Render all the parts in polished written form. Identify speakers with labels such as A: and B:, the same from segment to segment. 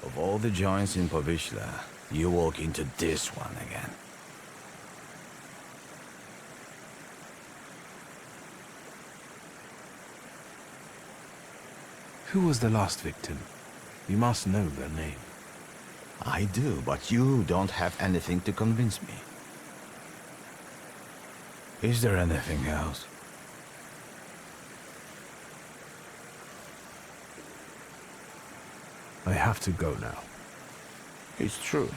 A: Of all the joints in Povishla, you walk into this one again.
B: Who was the last victim? You must know their name.
A: I do, but you don't have anything to convince me. Is there anything else?
B: I have to go now.
A: It's true.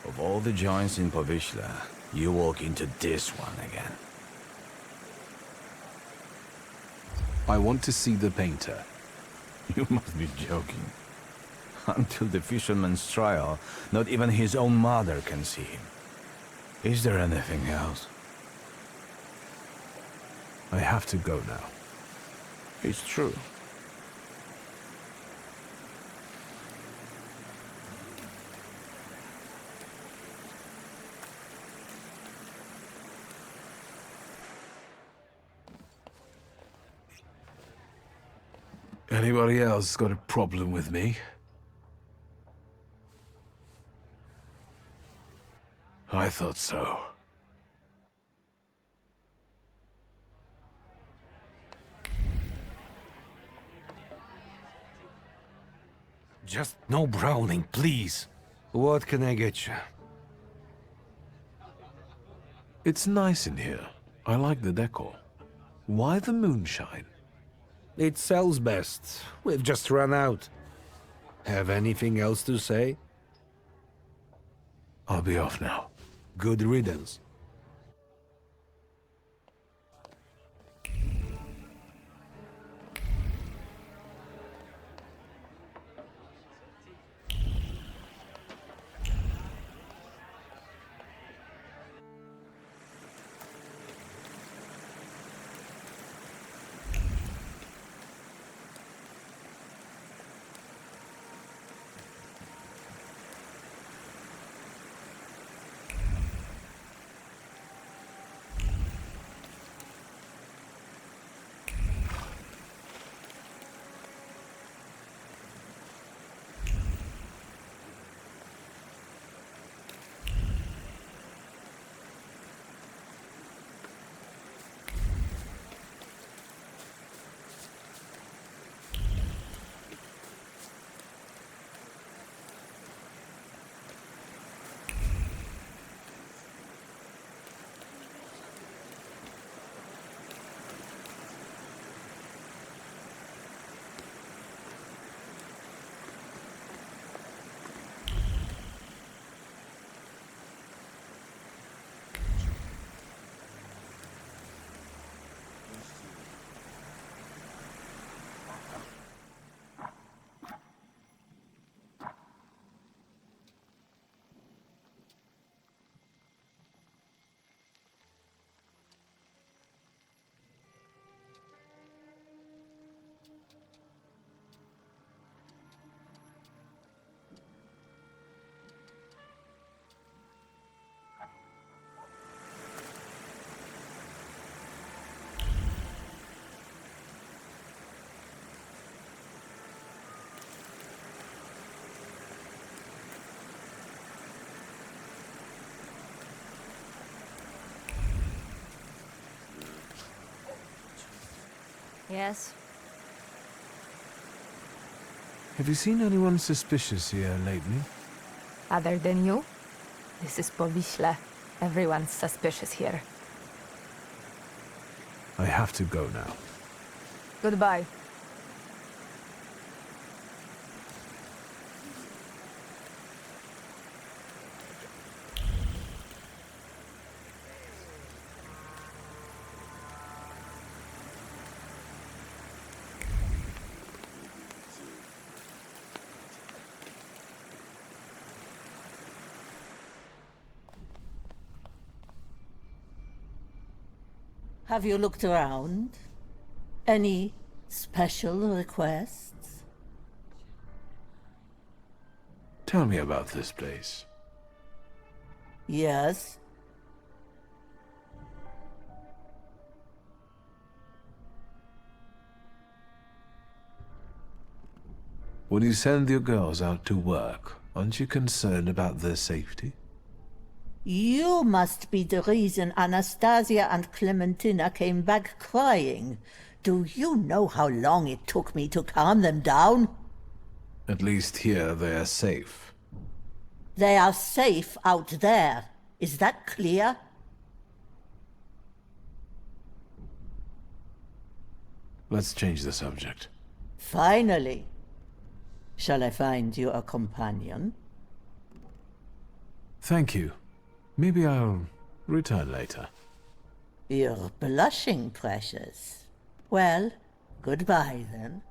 A: Of all the joints in Povishla, you walk into this one again.
B: I want to see the painter.
A: You must be joking. Until the fisherman's trial, not even his own mother can see him. Is there anything else?
B: I have to go now.
A: It's true.
B: Anybody else got a problem with me? I thought so.
C: Just no Browning, please. What can I get you?
B: It's nice in here. I like the decor. Why the moonshine?
C: It sells best. We've just run out. Have anything else to say?
B: I'll be off now.
C: Good riddance.
D: Yes?
B: Have you seen anyone suspicious here lately?
D: Other than you? This is Povishla. Everyone's suspicious here.
B: I have to go now.
D: Goodbye.
E: Have you looked around? Any special requests?
B: Tell me about this place.
E: Yes?
B: When you send your girls out to work, aren't you concerned about their safety?
E: You must be the reason Anastasia and Clementina came back crying. Do you know how long it took me to calm them down?
B: At least here they are safe.
E: They are safe out there. Is that clear?
B: Let's change the subject.
E: Finally. Shall I find you a companion?
B: Thank you. Maybe I'll return later.
E: You're blushing, precious. Well, goodbye then.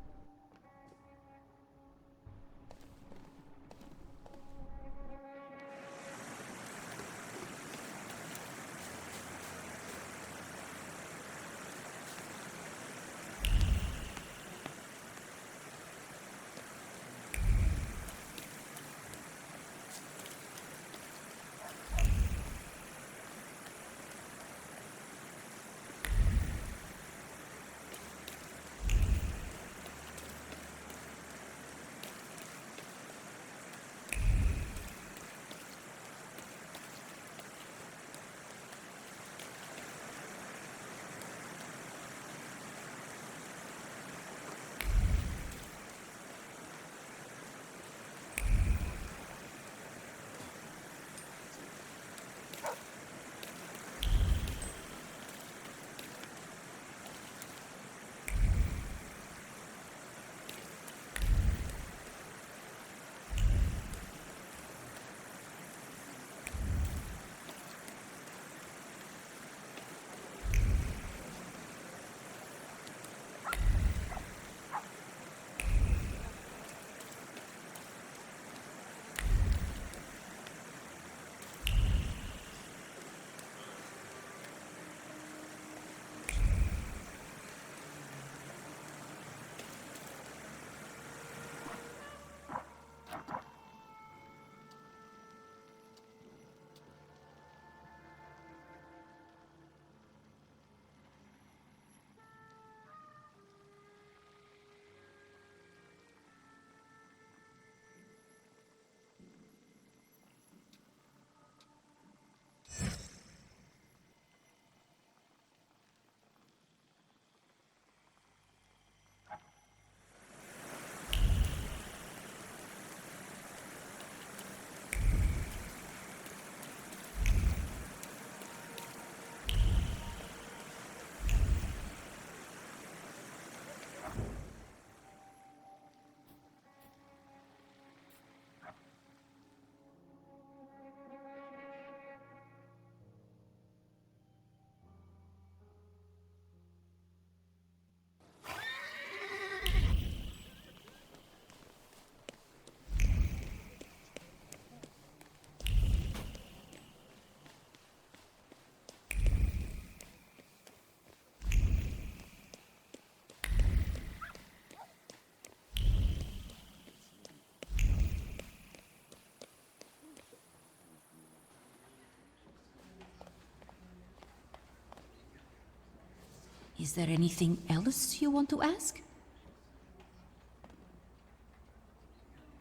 F: Is there anything else you want to ask?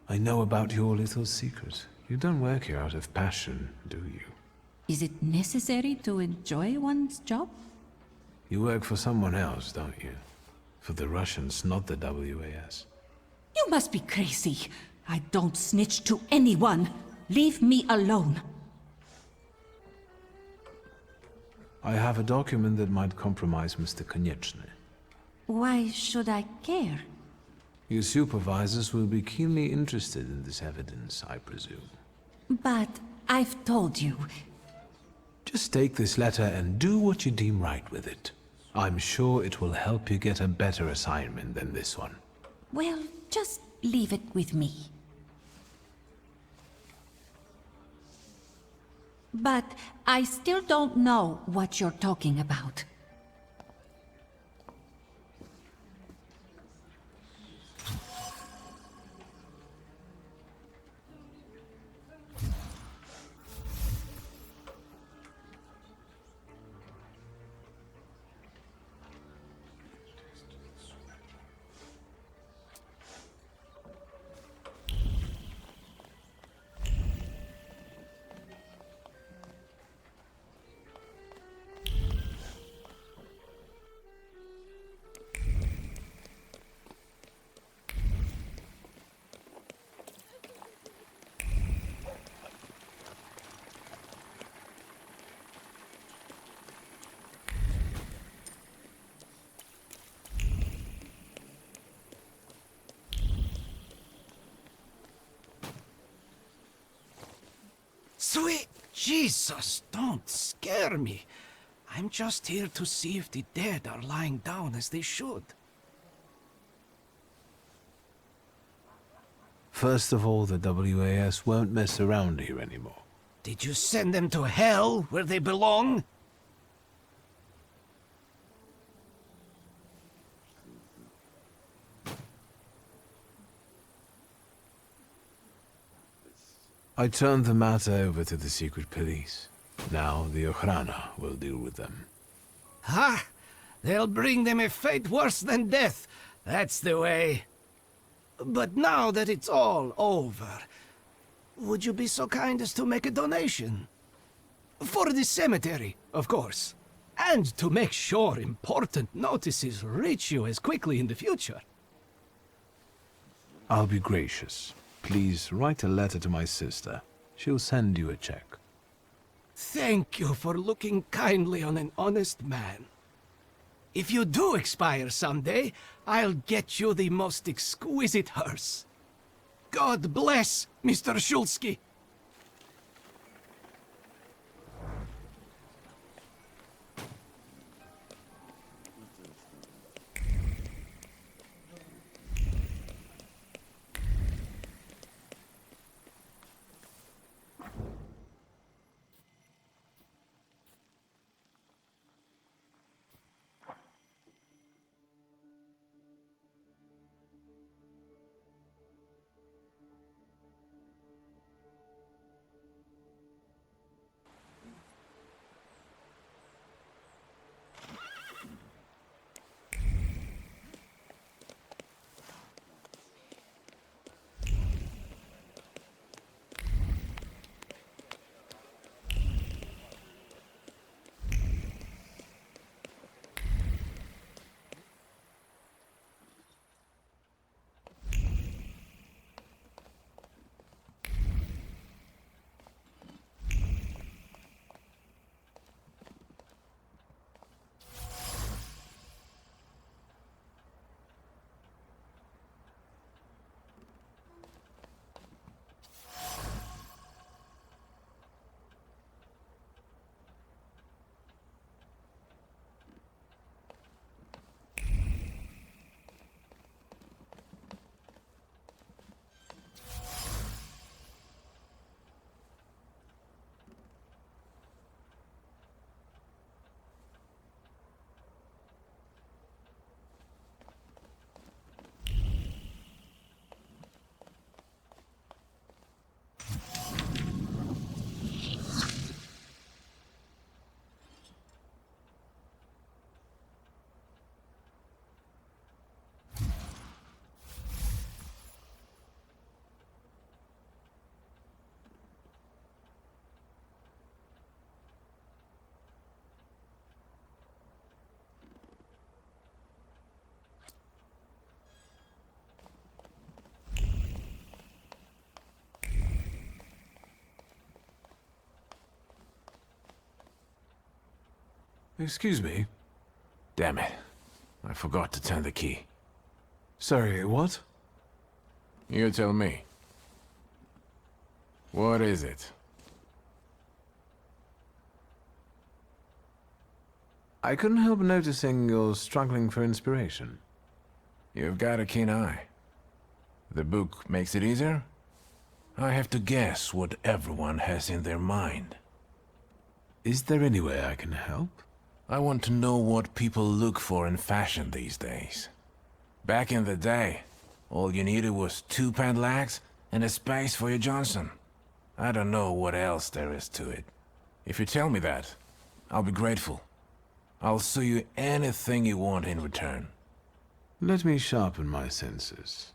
B: I know about your little secret. You don't work here out of passion, do you?
F: Is it necessary to enjoy one's job?
B: You work for someone else, don't you? For the Russians, not the WAS.
F: You must be crazy. I don't snitch to anyone. Leave me alone.
B: I have a document that might compromise Mr. Konieczny.
F: Why should I care?
B: Your supervisors will be keenly interested in this evidence, I presume.
F: But I've told you.
B: Just take this letter and do what you deem right with it. I'm sure it will help you get a better assignment than this one.
F: Well, just leave it with me. But I still don't know what you're talking about.
G: Sweet Jesus, don't scare me. I'm just here to see if the dead are lying down as they should.
B: First of all, the WAS won't mess around here anymore.
G: Did you send them to hell, where they belong?
B: I turned the matter over to the secret police. Now the Ochrana will deal with them.
G: Ha! They'll bring them a fate worse than death. That's the way. But now that it's all over, would you be so kind as to make a donation? For the cemetery, of course. And to make sure important notices reach you as quickly in the future.
B: I'll be gracious. Please write a letter to my sister. She'll send you a check.
G: Thank you for looking kindly on an honest man. If you do expire someday, I'll get you the most exquisite hearse. God bless Mr. Shulsky.
B: Excuse me? Damn it. I forgot to turn the key. Sorry, what?
H: You tell me. What is it?
B: I couldn't help noticing you're struggling for inspiration.
H: You've got a keen eye. The book makes it easier? I have to guess what everyone has in their mind.
B: Is there any way I can help?
H: I want to know what people look for in fashion these days. Back in the day, all you needed was 2 pant legs and a space for your Johnson. I don't know what else there is to it. If you tell me that, I'll be grateful. I'll sew you anything you want in return.
B: Let me sharpen my senses.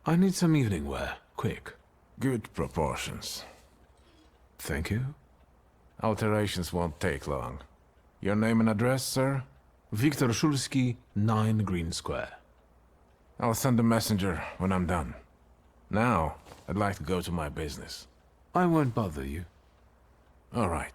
B: I need some evening wear, quick.
H: Good proportions.
B: Thank you.
H: Alterations won't take long. Your name and address, sir?
B: Viktor Szulski, 9 Green Square.
H: I'll send a messenger when I'm done. Now, I'd like to go to my business.
B: I won't bother you.
H: All right.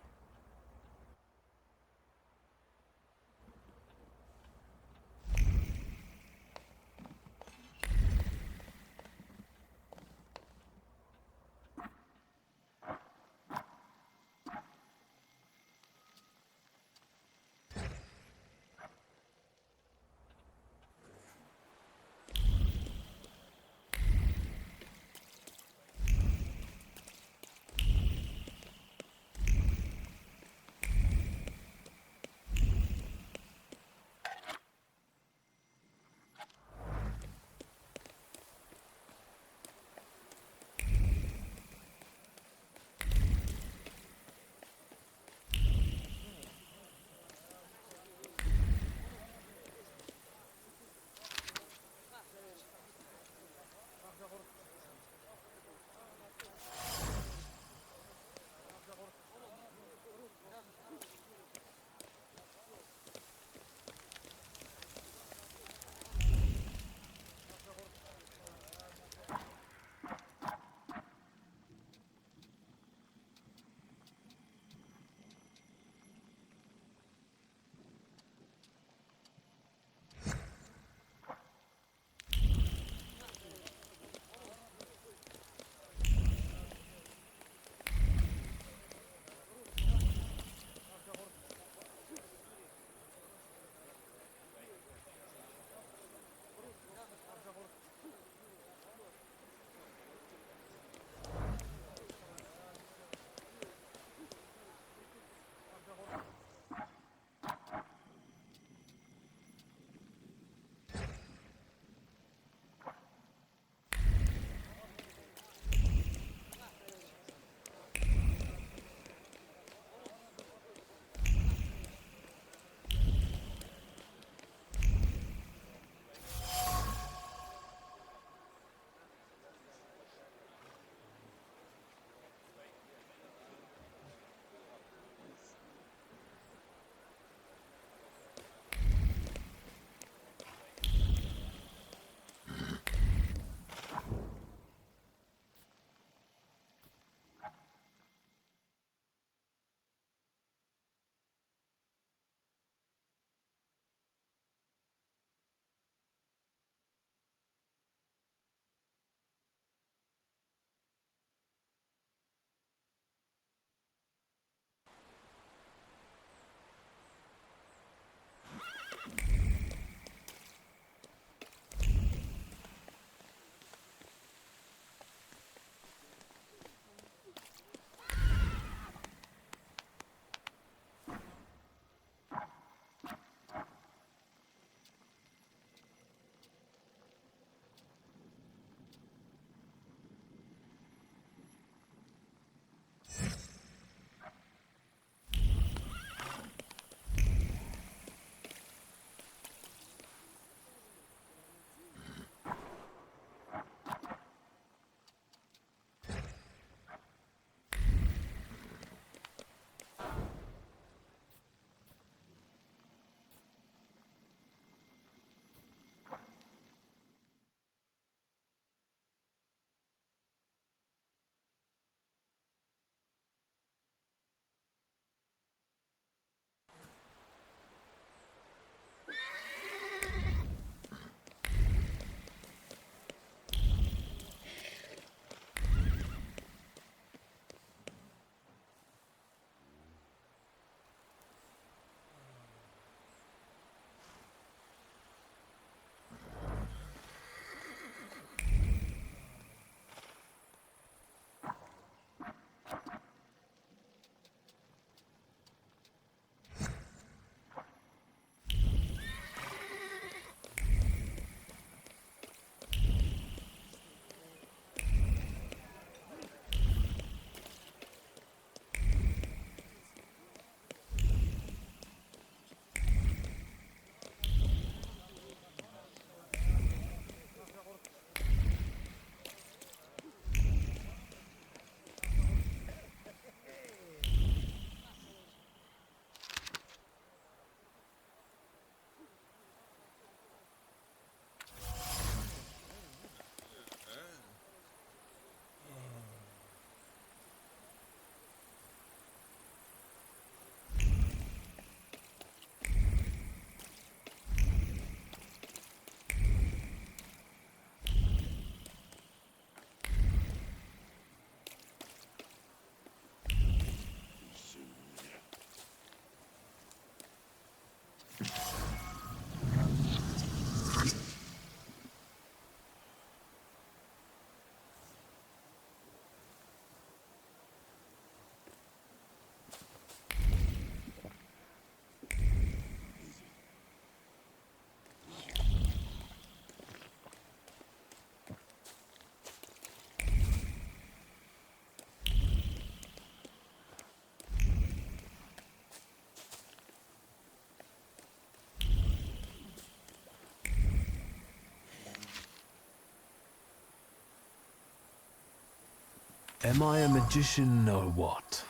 B: Am I a magician or what?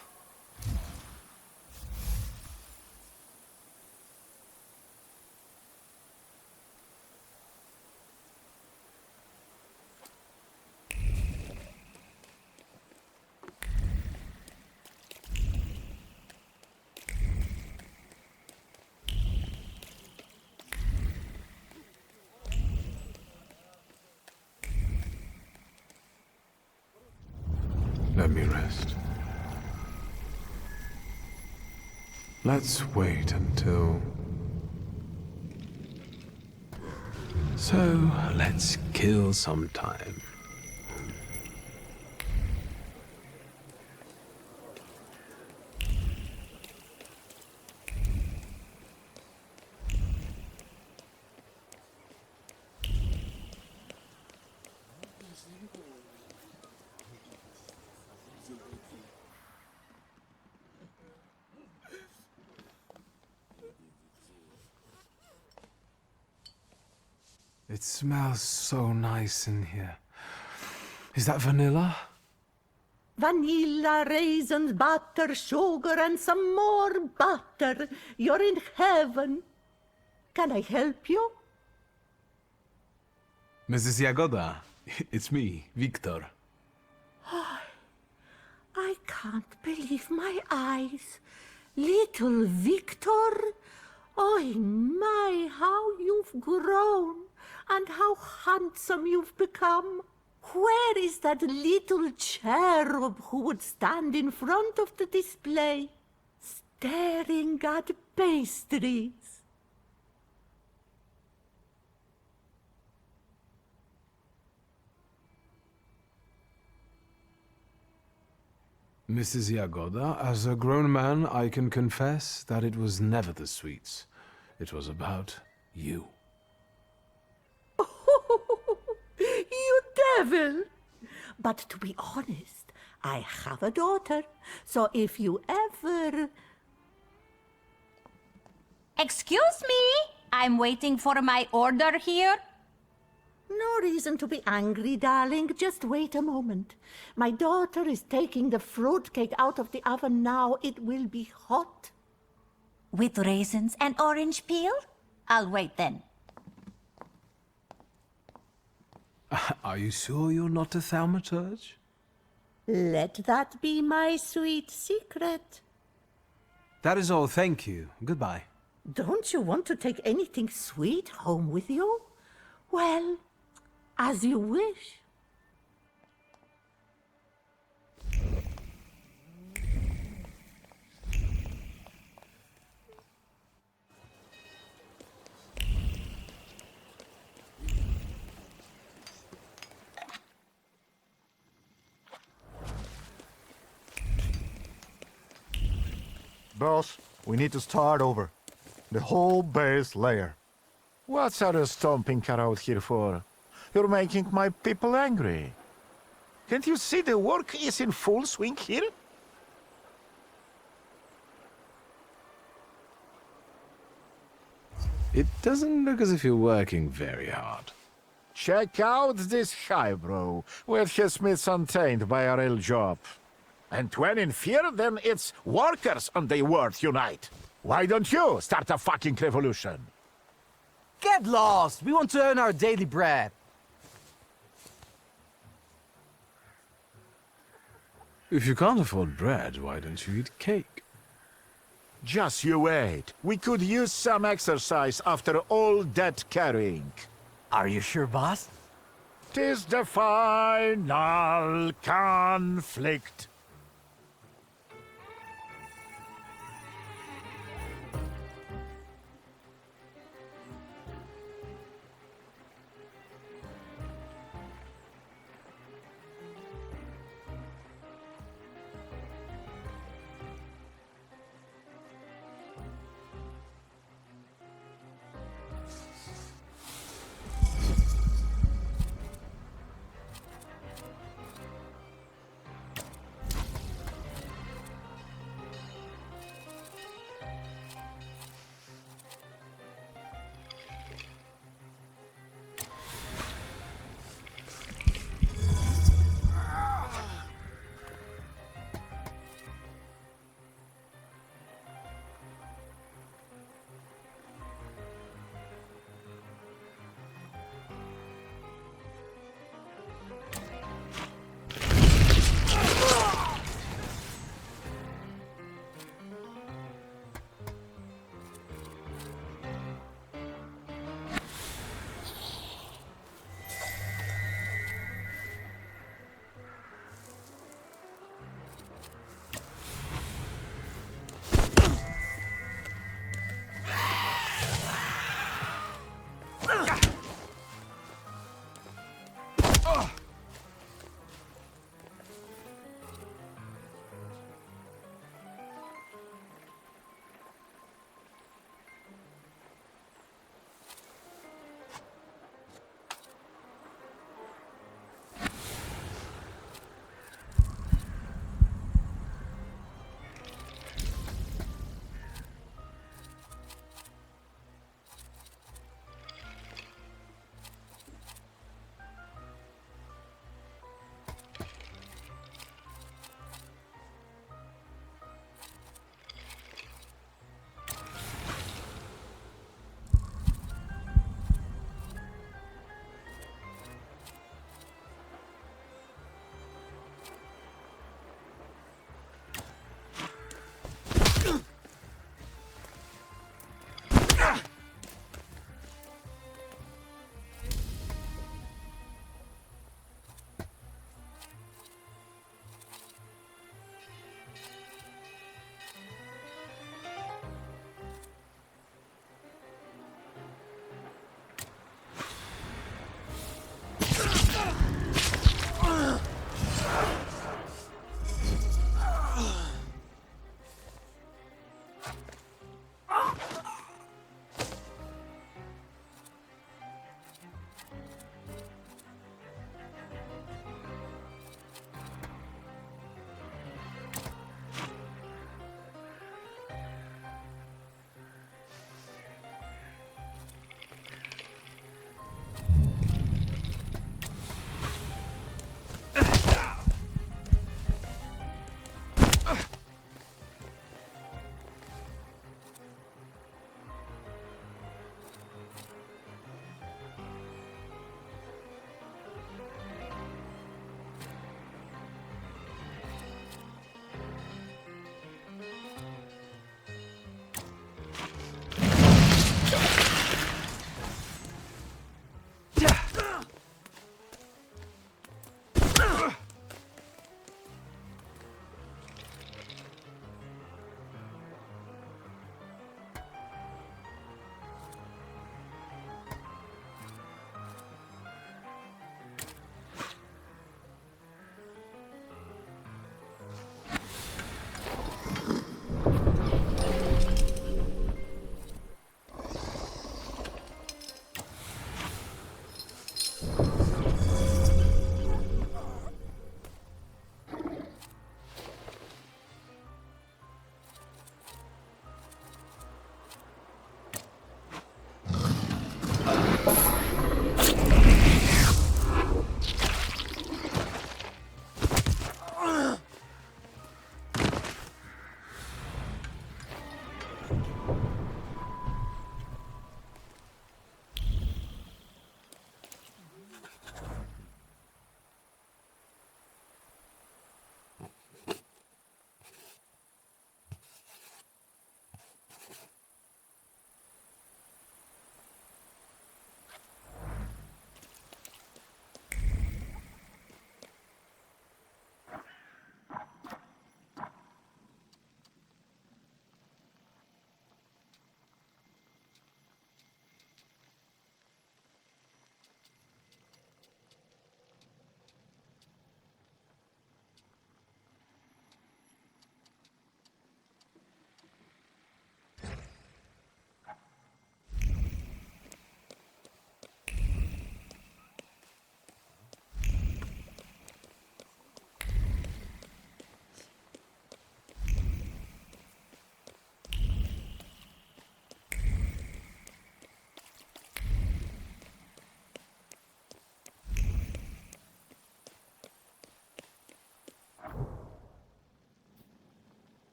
B: Let me rest. Let's wait until... So, let's kill some time. It smells so nice in here. Is that vanilla?
E: Vanilla, raisins, butter, sugar, and some more butter. You're in heaven. Can I help you?
B: Mrs. Jagoda, it's me, Victor.
E: I can't believe my eyes. Little Victor? Oh my, how you've grown, and how handsome you've become. Where is that little cherub who would stand in front of the display, staring at pastries?
B: Mrs. Jagoda, as a grown man, I can confess that it was never the sweets. It was about you.
E: You devil! But to be honest, I have a daughter, so if you ever...
I: Excuse me? I'm waiting for my order here.
E: No reason to be angry, darling. Just wait a moment. My daughter is taking the fruitcake out of the oven now. It will be hot.
I: With raisins and orange peel? I'll wait then.
B: Are you sure you're not a thaumaturge?
E: Let that be my sweet secret.
B: That is all, thank you. Goodbye.
E: Don't you want to take anything sweet home with you? Well, as you wish.
J: Boss, we need to start over. The whole base layer.
K: What's our stomping car out here for? You're making my people angry. Can't you see the work is in full swing here?
B: It doesn't look as if you're working very hard.
K: Check out this highbrow, with his myths untainted by a real job. And when in fear, then it's workers and the world unite. Why don't you start a fucking revolution?
L: Get lost! We want to earn our daily bread.
B: If you can't afford bread, why don't you eat cake?
K: Just you wait. We could use some exercise after all that carrying.
L: Are you sure, boss?
K: 'Tis the final conflict.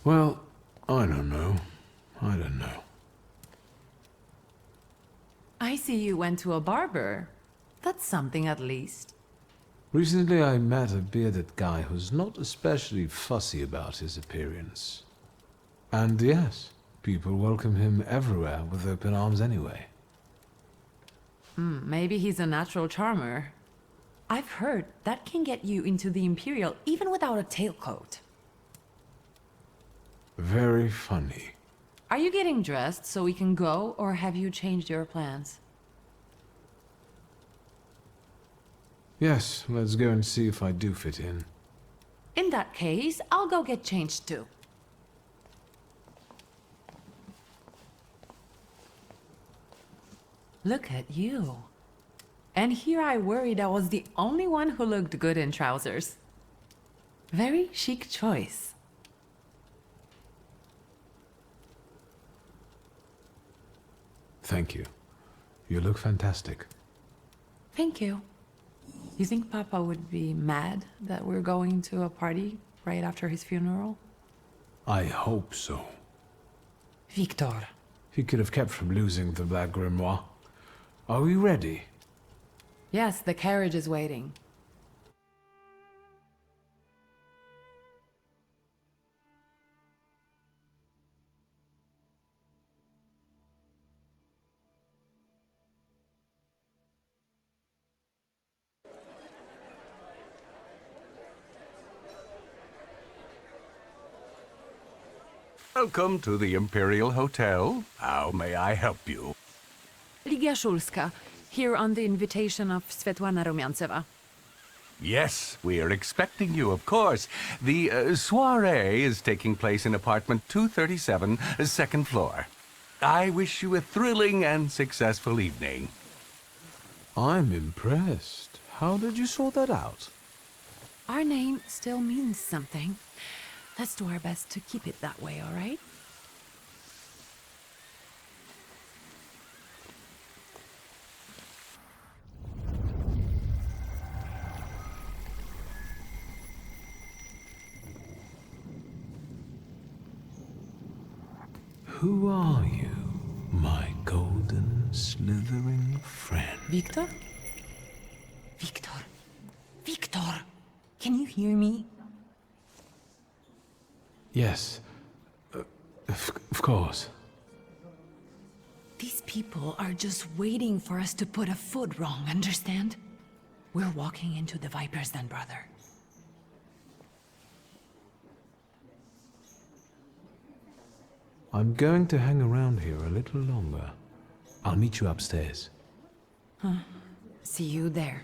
B: Well, I don't know. I don't know.
M: I see you went to a barber. That's something at least.
B: Recently I met a bearded guy who's not especially fussy about his appearance. And yes, people welcome him everywhere with open arms anyway.
M: Maybe he's a natural charmer. I've heard that can get you into the Imperial even without a tailcoat.
B: Very funny.
M: Are you getting dressed so we can go, or have you changed your plans?
B: Yes, let's go and see if I do fit in.
M: In that case, I'll go get changed too. Look at you. And here I worried I was the only one who looked good in trousers. Very chic choice.
B: Thank you. You look fantastic.
M: Thank you. You think Papa would be mad that we're going to a party right after his funeral?
B: I hope so.
M: Victor.
B: He could have kept from losing the Black Grimoire. Are we ready?
M: Yes, the carriage is waiting.
N: Welcome to the Imperial Hotel. How may I help you?
M: Ligia Szulska, here on the invitation of Svetlana Rumiantseva.
N: Yes, we are expecting you, of course. The soiree is taking place in apartment 237, second floor. I wish you a thrilling and successful evening.
B: I'm impressed. How did you sort that out?
M: Our name still means something. Let's do our best to keep it that way, all right?
B: Who are you, my golden, slithering friend?
M: Victor?
F: Victor. Victor! Can you hear me?
B: Yes. Of course.
F: These people are just waiting for us to put a foot wrong, understand? We're walking into the Viper's Den, brother.
B: I'm going to hang around here a little longer. I'll meet you upstairs.
F: Huh. See you there.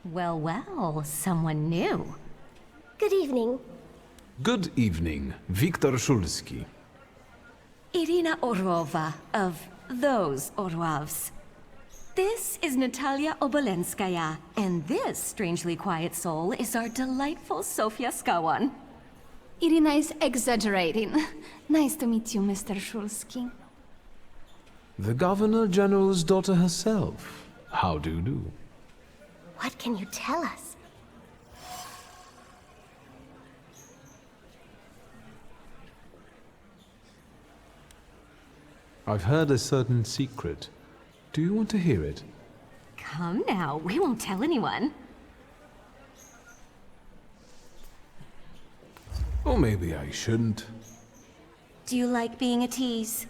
I: Well, well, someone new. Good evening.
B: Good evening, Viktor Szulski.
O: Irina Orlova of those Orlovs. This is Natalia Obolenskaya, and this strangely quiet soul is our delightful Sofia Skawan.
D: Irina is exaggerating. Nice to meet you, Mr. Szulski.
B: The Governor General's daughter herself. How do you do?
I: What can you tell us?
B: I've heard a certain secret. Do you want to hear it?
O: Come now, we won't tell anyone.
B: Or maybe I shouldn't.
O: Do you like being a tease?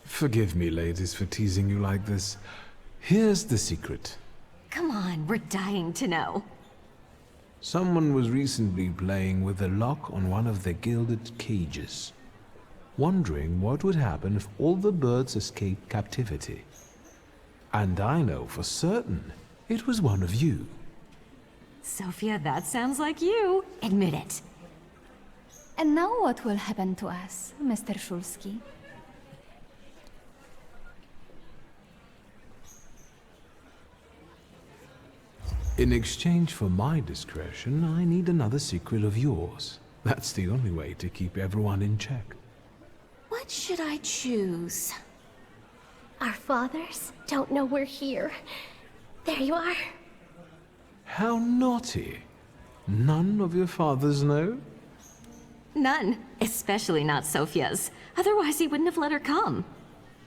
B: Forgive me, ladies, for teasing you like this. Here's the secret.
O: Come on, we're dying to know.
B: Someone was recently playing with the lock on one of the gilded cages, wondering what would happen if all the birds escaped captivity. And I know for certain it was one of you.
O: Sophia, that sounds like you. Admit it.
D: And now what will happen to us, Mr. Shulsky?
B: In exchange for my discretion, I need another secret of yours. That's the only way to keep everyone in check.
O: What should I choose?
P: Our fathers don't know we're here. There you are.
B: How naughty. None of your fathers know?
O: None. Especially not Sophia's. Otherwise he wouldn't have let her come.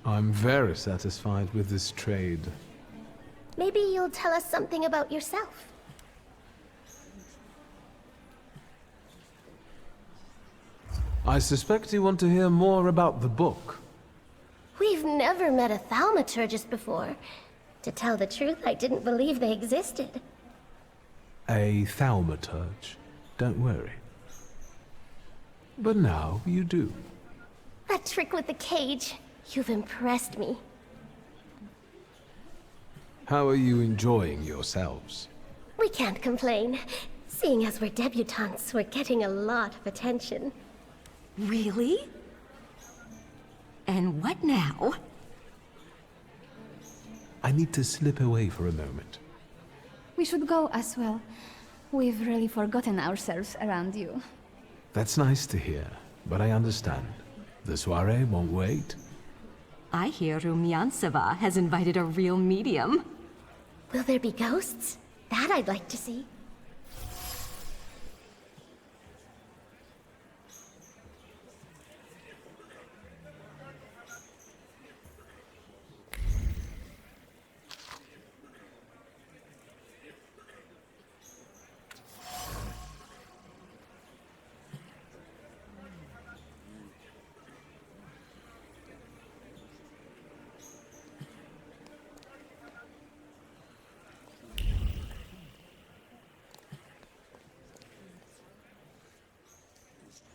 B: I'm very satisfied with this trade.
P: Maybe you'll tell us something about yourself.
B: I suspect you want to hear more about the book.
P: We've never met a Thaumaturgist before. To tell the truth, I didn't believe they existed.
B: A Thaumaturge. Don't worry. But now you do.
P: That trick with the cage. You've impressed me.
B: How are you enjoying yourselves?
P: We can't complain. Seeing as we're debutantes, we're getting a lot of attention.
O: Really? And what now?
B: I need to slip away for a moment.
D: We should go as well. We've really forgotten ourselves around you.
B: That's nice to hear, but I understand. The soiree won't wait.
O: I hear Rumyantseva has invited a real medium.
P: Will there be ghosts? That I'd like to see.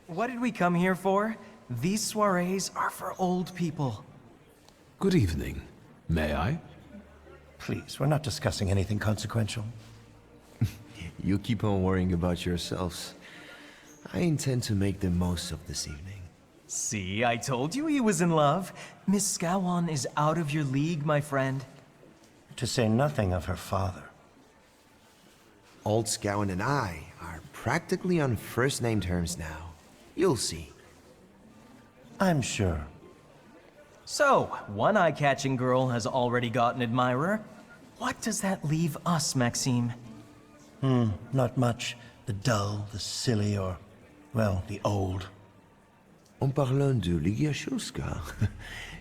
L: What did we come here for? These soirees are for old people.
B: Good evening. May I?
Q: Please, we're not discussing anything consequential.
R: You keep on worrying about yourselves. I intend to make the most of this evening.
L: See, I told you he was in love. Miss Scowan is out of your league, my friend.
Q: To say nothing of her father.
R: Old Scowan and I are practically on first-name terms now. You'll see.
Q: I'm sure.
L: So, one eye-catching girl has already got an admirer. What does that leave us, Maxime?
Q: Not much. The dull, the silly, or, well, the old.
R: En parlant de Ligia Shulska,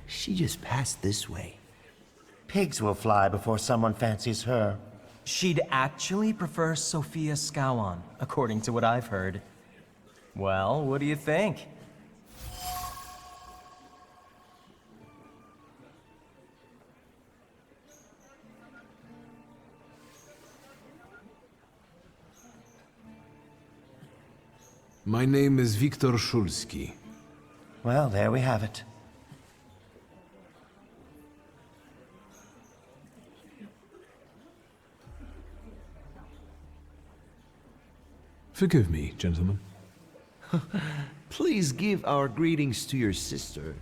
R: she just passed this way.
Q: Pigs will fly before someone fancies her.
L: She'd actually prefer Sophia Scowan, according to what I've heard. Well, what do you think?
B: My name is Viktor Shulsky.
Q: Well, there we have it.
B: Forgive me, gentlemen.
R: Please give our greetings to your sister.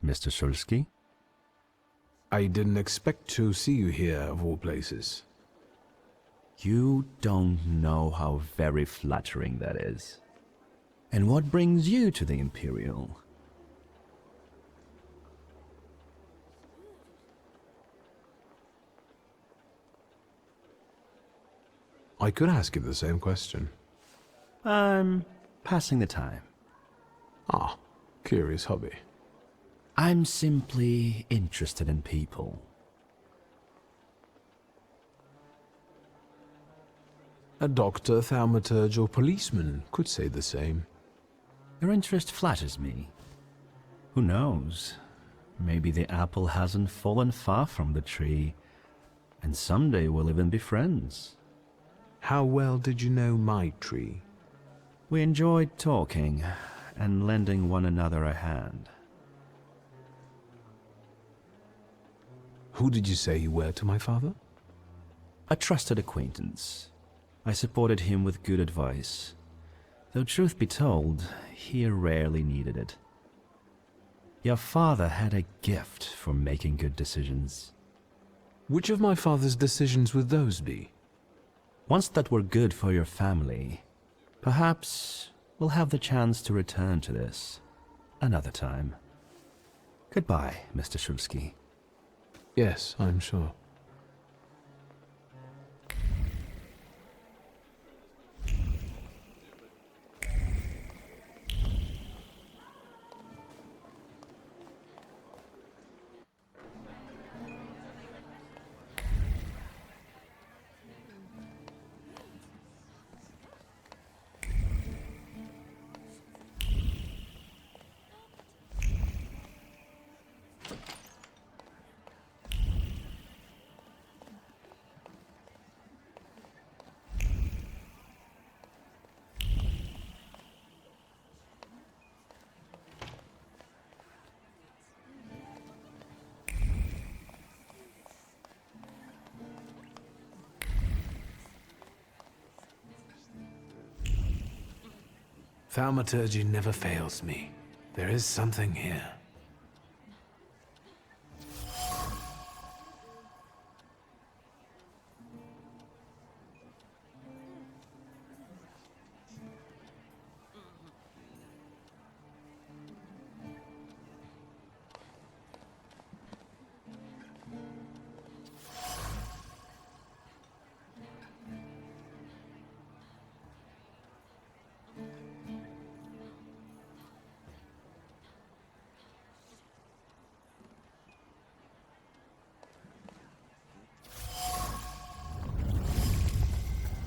S: Mr. Shulsky?
B: I didn't expect to see you here, of all places.
S: You don't know how very flattering that is. And what brings you to the Imperial?
B: I could ask you the same question.
S: I'm passing the time.
B: Ah, curious hobby.
S: I'm simply interested in people.
B: A doctor, thaumaturge, or policeman could say the same.
S: Your interest flatters me. Who knows? Maybe the apple hasn't fallen far from the tree, and someday we'll even be friends.
B: How well did you know my tree?
S: We enjoyed talking and lending one another a hand.
B: Who did you say you were to my father?
S: A trusted acquaintance. I supported him with good advice, though truth be told, he rarely needed it. Your father had a gift for making good decisions.
B: Which of my father's decisions would those be?
S: Ones that were good for your family. Perhaps we'll have the chance to return to this another time. Goodbye, Mr. Shulsky.
B: Yes, I'm sure. Thaumaturge never fails me. There is something here.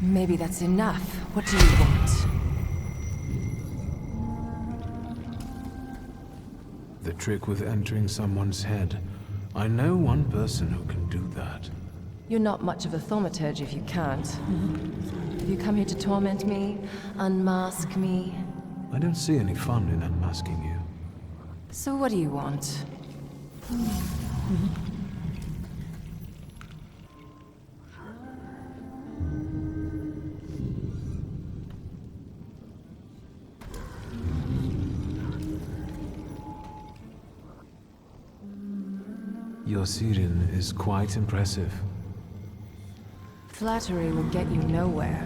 F: Maybe that's enough. What do you want?
B: The trick with entering someone's head. I know one person who can do that.
F: You're not much of a thaumaturge if you can't. Have you come here to torment me? Unmask me?
B: I don't see any fun in unmasking you.
F: So what do you want?
B: Your siren is quite impressive.
F: Flattery will get you nowhere.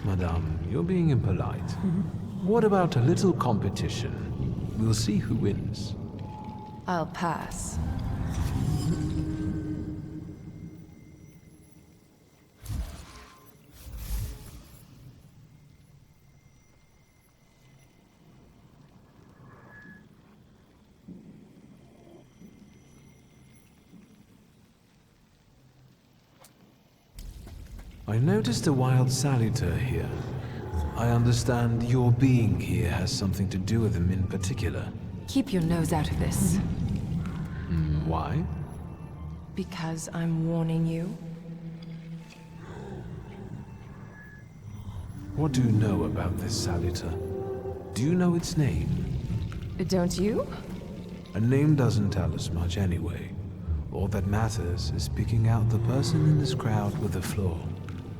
B: Madame, you're being impolite. What about a little competition? We'll see who wins.
F: I'll pass.
B: I noticed a wild salutor here. I understand your being here has something to do with him in particular.
F: Keep your nose out of this.
B: Why?
F: Because I'm warning you.
B: What do you know about this salutor? Do you know its name?
F: Don't you?
B: A name doesn't tell us much anyway. All that matters is picking out the person in this crowd with a flaw.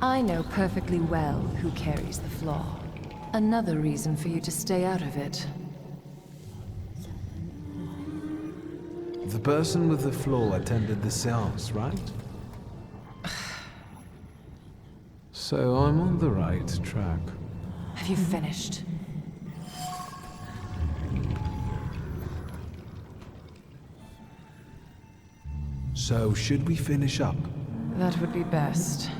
F: I know perfectly well who carries the flaw. Another reason for you to stay out of it.
B: The person with the flaw attended the seance, right? So I'm on the right track.
M: Have you finished?
B: So, should we finish up?
M: That would be best.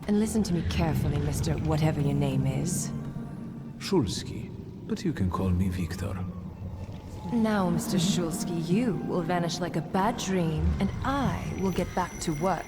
M: And listen to me carefully, Mr. Whatever your name is.
B: Szulski, but you can call me Victor.
M: Now, Mr. Szulski, you will vanish like a bad dream, and I will get back to work.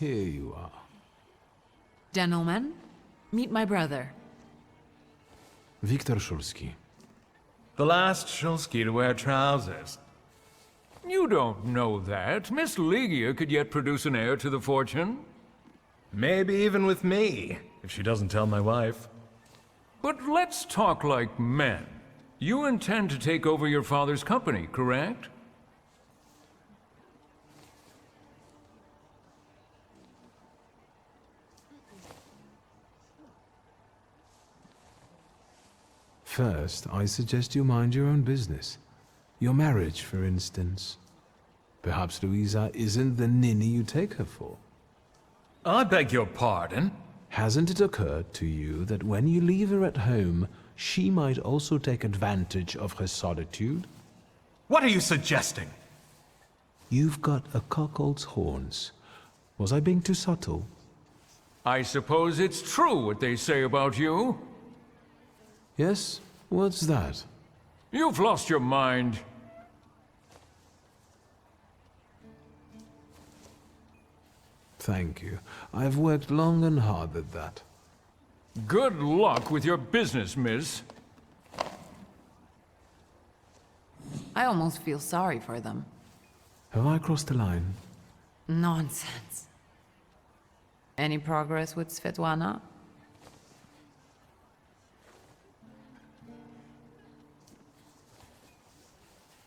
B: Here you are.
M: Gentlemen, meet my brother.
B: Viktor Szulski.
T: The last Szulski to wear trousers. You don't know that. Miss Ligia could yet produce an heir to the fortune.
A: Maybe even with me, if she doesn't tell my wife.
T: But let's talk like men. You intend to take over your father's company, correct?
B: First, I suggest you mind your own business. Your marriage, for instance. Perhaps Louisa isn't the ninny you take her for.
T: I beg your pardon?
B: Hasn't it occurred to you that when you leave her at home, she might also take advantage of her solitude?
A: What are you suggesting?
B: You've got a cuckold's horns. Was I being too subtle?
T: I suppose it's true what they say about you.
B: Yes? What's that?
T: You've lost your mind.
B: Thank you. I've worked long and hard at that.
T: Good luck with your business, miss.
M: I almost feel sorry for them.
B: Have I crossed the line?
M: Nonsense. Any progress with Svetlana?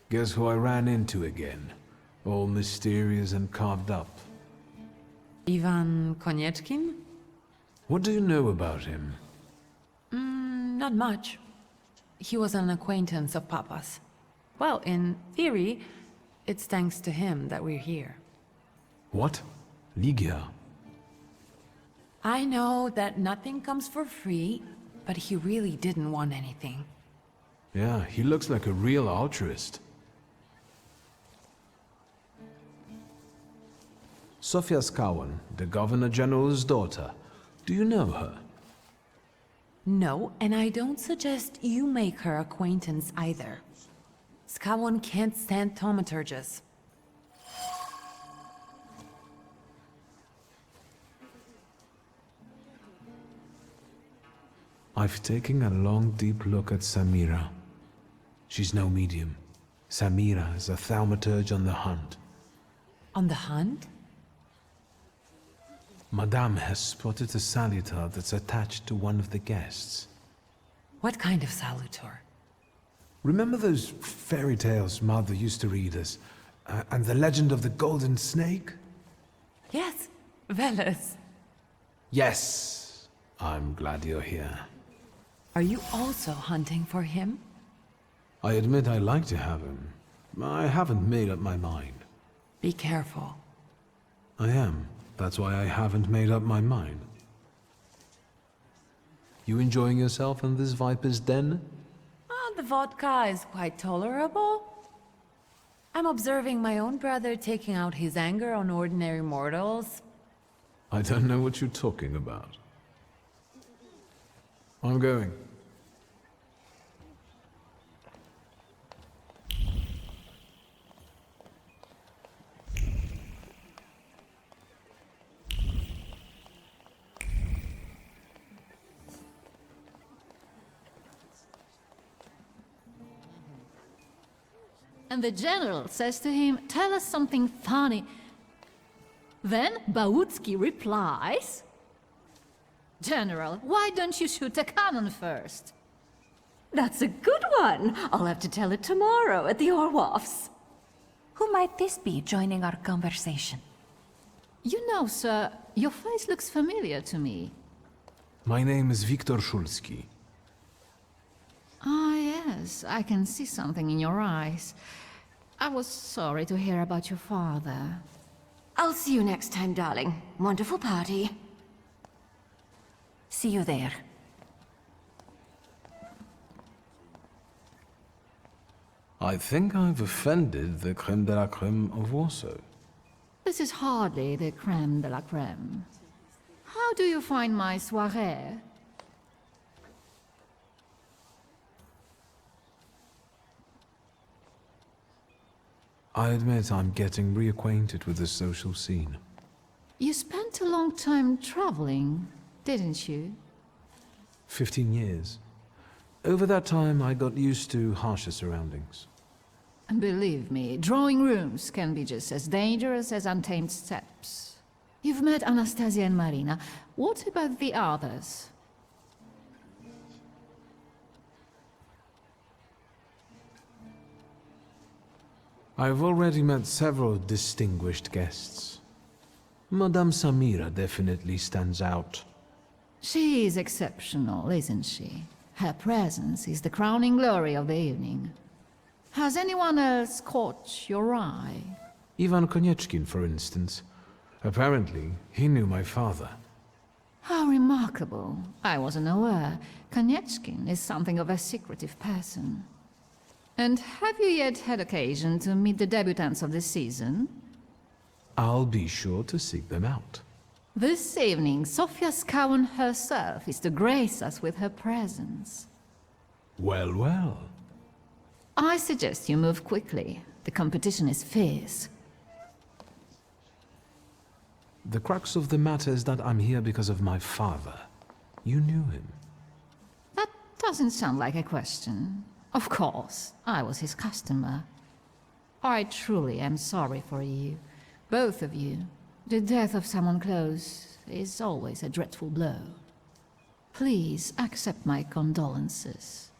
B: Guess who I ran into again? All mysterious and carved up.
M: Ivan Konieczkin?
B: What do you know about him?
M: Not much. He was an acquaintance of Papa's. Well, in theory, it's thanks to him that we're here.
B: What? Ligia?
M: I know that nothing comes for free, but he really didn't want anything.
B: Yeah, he looks like a real altruist. Sofia Skawan, the Governor General's daughter. Do you know her?
M: No, and I don't suggest you make her acquaintance either. Skawan can't stand thaumaturges.
B: I've taken a long, deep look at Samira. She's no medium. Samira is a thaumaturge on the hunt.
M: On the hunt?
B: Madame has spotted a salutor that's attached to one of the guests.
M: What kind of salutor?
B: Remember those fairy tales Mother used to read us? And the legend of the golden snake?
M: Yes, Veles.
B: Yes. I'm glad you're here.
M: Are you also hunting for him?
B: I admit I like to have him. I haven't made up my mind.
M: Be careful.
B: I am. That's why I haven't made up my mind. You enjoying yourself in this viper's den?
M: Oh, the vodka is quite tolerable. I'm observing my own brother taking out his anger on ordinary mortals.
B: I don't know what you're talking about. I'm going.
U: And the general says to him, "Tell us something funny." Then Bautsky replies, "General, why don't you shoot a cannon first?"
O: That's a good one. I'll have to tell it tomorrow at the Orloffs.
I: Who might this be joining our conversation?
U: You know, sir, your face looks familiar to me.
B: My name is Viktor Szulski.
U: Ah, yes, I can see something in your eyes. I was sorry to hear about your father.
O: I'll see you next time, darling. Wonderful party.
I: See you there.
B: I think I've offended the creme de la creme of Warsaw.
U: This is hardly the creme de la creme. How do you find my soirée?
B: I admit I'm getting reacquainted with the social scene.
U: You spent a long time traveling, didn't you?
B: 15 years. Over that time, I got used to harsher surroundings.
U: And believe me, drawing rooms can be just as dangerous as untamed steppes. You've met Anastasia and Marina. What about the others?
B: I've already met several distinguished guests. Madame Samira definitely stands out.
U: She is exceptional, isn't she? Her presence is the crowning glory of the evening. Has anyone else caught your eye?
B: Ivan Konieczkin, for instance. Apparently, he knew my father.
U: How remarkable. I wasn't aware. Konieczkin is something of a secretive person. And have you yet had occasion to meet the debutants of the season?
B: I'll be sure to seek them out.
U: This evening, Sofia Skowen herself is to grace us with her presence.
B: Well, well.
U: I suggest you move quickly. The competition is fierce.
B: The crux of the matter is that I'm here because of my father. You knew him.
U: That doesn't sound like a question. Of course, I was his customer. I truly am sorry for you, both of you. The death of someone close is always a dreadful blow. Please accept my condolences.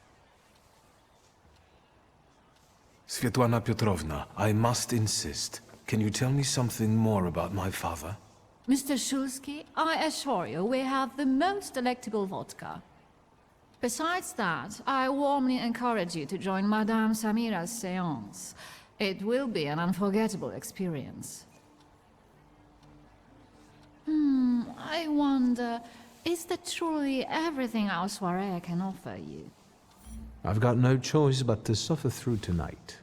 B: Svetlana Petrovna, I must insist. Can you tell me something more about my father?
U: Mr. Szulski, I assure you we have the most delectable vodka. Besides that, I warmly encourage you to join Madame Samira's séance. It will be an unforgettable experience. I wonder, is that truly everything our soirée can offer you?
B: I've got no choice but to suffer through tonight.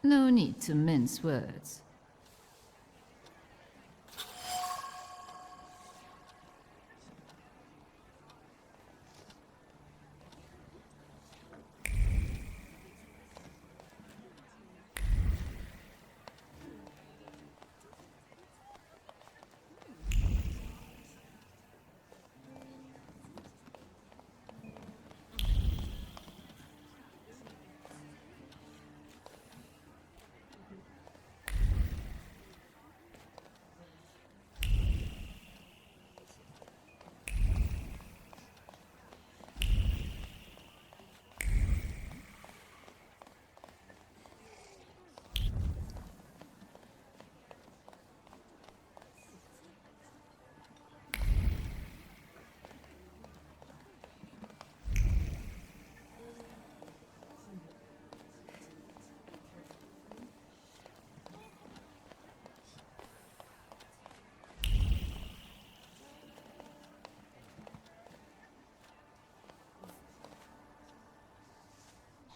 U: No need to mince words.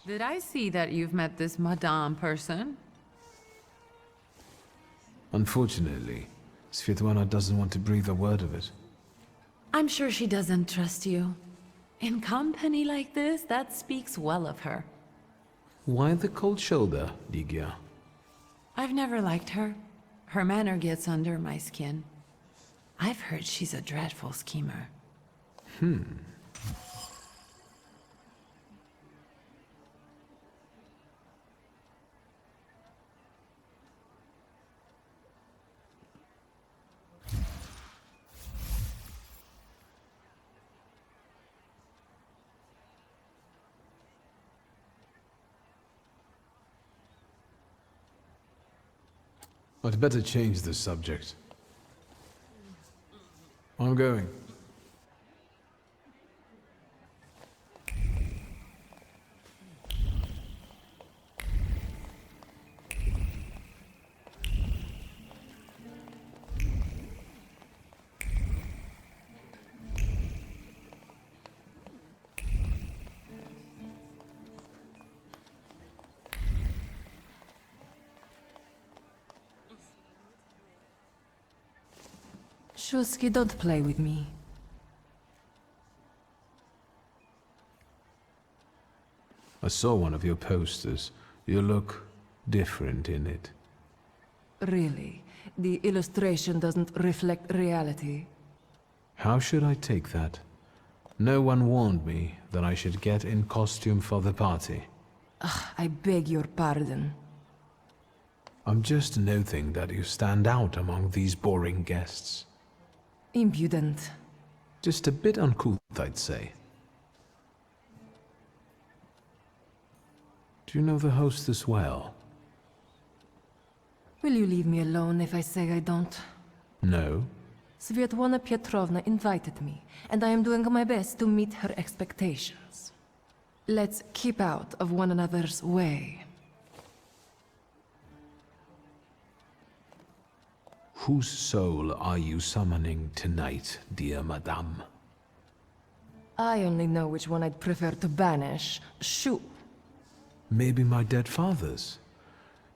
M: Did I see that you've met this Madame person?
B: Unfortunately, Svetlana doesn't want to breathe a word of it.
M: I'm sure she doesn't trust you. In company like this, that speaks well of her.
B: Why the cold shoulder, Ligia?
M: I've never liked her. Her manner gets under my skin. I've heard she's a dreadful schemer.
B: I'd better change the subject. I'm going.
M: Shuski, don't play with me.
B: I saw one of your posters. You look different in it.
M: Really? The illustration doesn't reflect reality?
B: How should I take that? No one warned me that I should get in costume for the party.
M: I beg your pardon.
B: I'm just noting that you stand out among these boring guests.
M: Impudent.
B: Just a bit uncouth, I'd say. Do you know the hostess well?
M: Will you leave me alone if I say I don't?
B: No.
M: Svetlana Petrovna invited me, and I am doing my best to meet her expectations. Let's keep out of one another's way.
B: Whose soul are you summoning tonight, dear madame?
M: I only know which one I'd prefer to banish. Shoo!
B: Maybe my dead father's.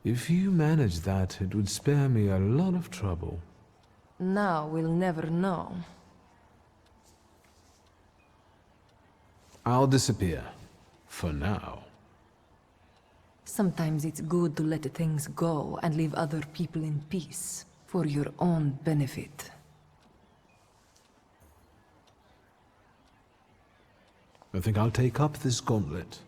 B: If you manage that, it would spare me a lot of trouble.
M: Now we'll never know.
B: I'll disappear. For now.
M: Sometimes it's good to let things go and leave other people in peace. For your own benefit.
B: I think I'll take up this gauntlet.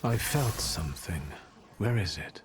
B: I felt something. Where is it?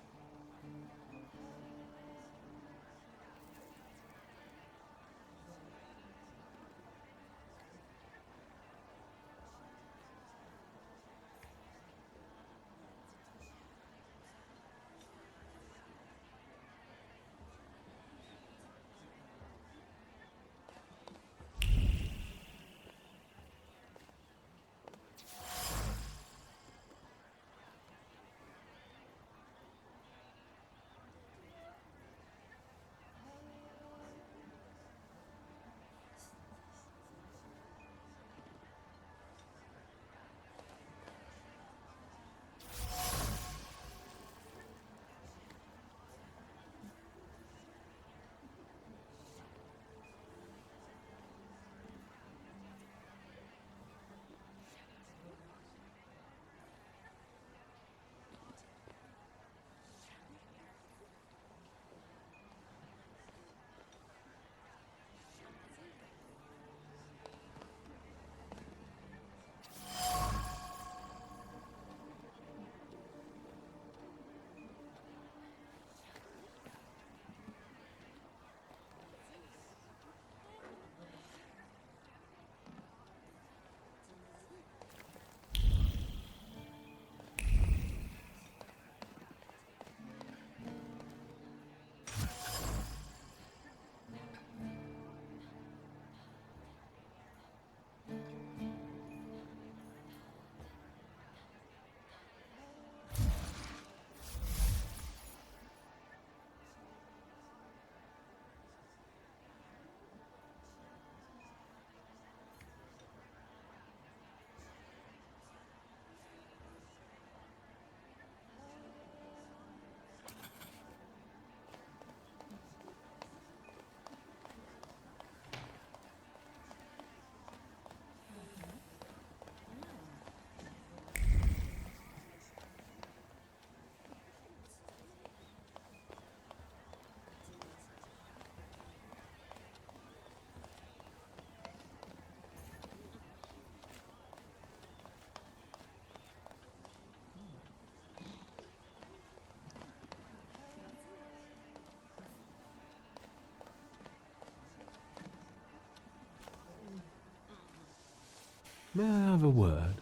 B: May I have a word?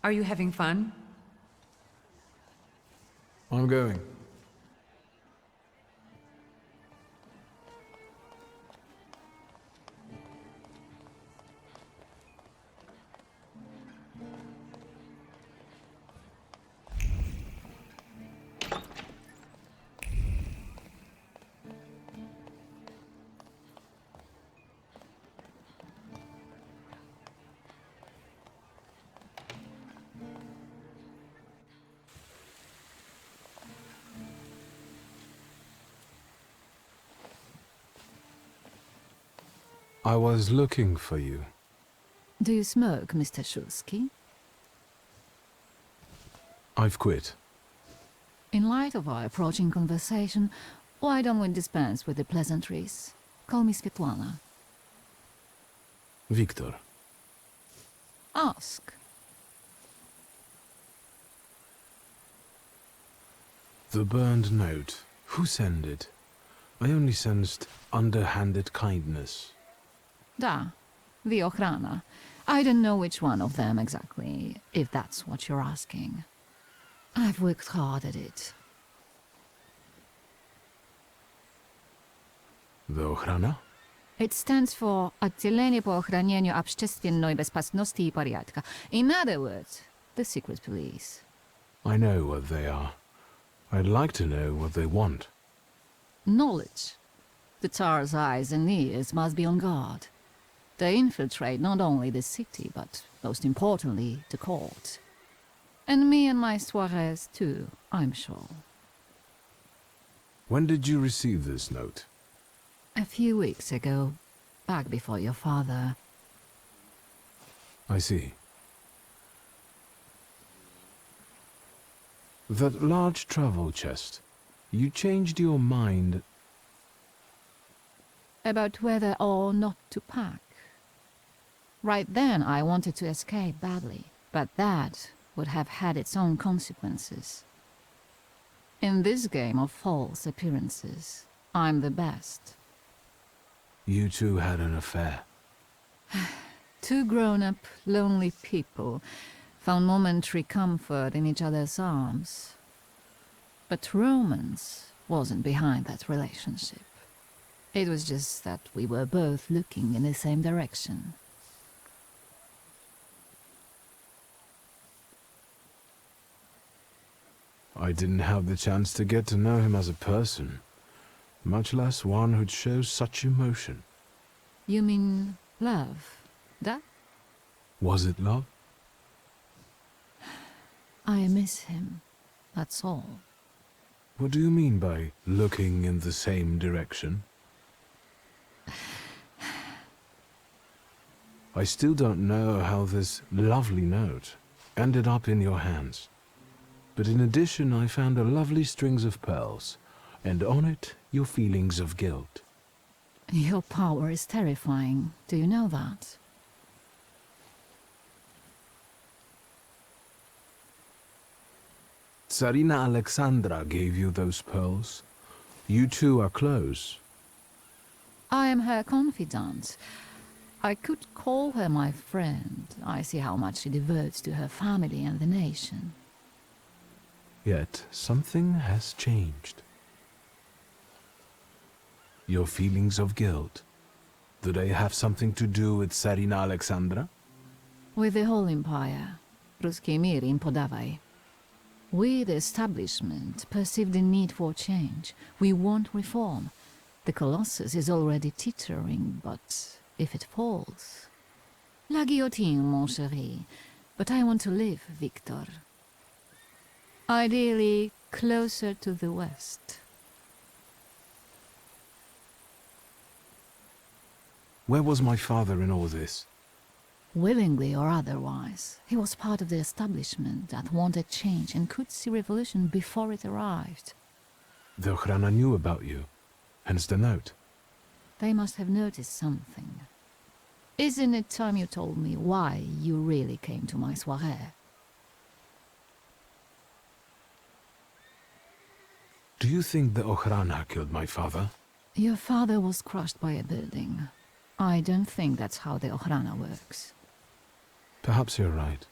M: Are you having fun?
B: I'm going. I was looking for you.
U: Do you smoke, Mr. Shulsky?
B: I've quit.
U: In light of our approaching conversation, why don't we dispense with the pleasantries? Call me Svetlana.
B: Victor.
U: Ask.
B: The burned note. Who sent it? I only sensed underhanded kindness.
U: Da, the Ochrana. I don't know which one of them exactly, if that's what you're asking. I've worked hard at it.
B: The Ochrana?
U: It stands for Отделение по охранению общественной безопасности и порядка. In other words, the secret police.
B: I know what they are. I'd like to know what they want.
U: Knowledge. The Tsar's eyes and ears must be on guard. They infiltrate not only the city, but most importantly, the court. And me and my soirees too, I'm sure.
B: When did you receive this note?
U: A few weeks ago, back before your father.
B: I see. That large travel chest. You changed your mind
U: About whether or not to pack. Right then, I wanted to escape badly, but that would have had its own consequences. In this game of false appearances, I'm the best.
B: You two had an affair.
U: Two grown-up, lonely people found momentary comfort in each other's arms. But romance wasn't behind that relationship. It was just that we were both looking in the same direction.
B: I didn't have the chance to get to know him as a person, much less one who'd show such emotion.
U: You mean love? That?
B: Was it love?
U: I miss him, that's all.
B: What do you mean by looking in the same direction? I still don't know how this lovely note ended up in your hands. But in addition, I found a lovely strings of pearls, and on it, your feelings of guilt.
U: Your power is terrifying. Do you know that?
B: Tsarina Alexandra gave you those pearls. You two are close.
U: I am her confidant. I could call her my friend. I see how much she devotes to her family and the nation.
B: Yet something has changed. Your feelings of guilt, do they have something to do with Tsarina Alexandra?
U: With the whole empire, Ruski mir im podawaj. We, the establishment, perceive the need for change. We want reform. The Colossus is already teetering, but if it falls... La guillotine, mon chéri. But I want to live, Victor. Ideally, closer to the west.
B: Where was my father in all this?
U: Willingly or otherwise, he was part of the establishment that wanted change and could see revolution before it arrived.
B: The Ochrana knew about you, hence the note.
U: They must have noticed something. Isn't it time you told me why you really came to my soirée?
B: Do you think the Ochrana killed my father?
U: Your father was crushed by a building. I don't think that's how the Ochrana works.
B: Perhaps you're right.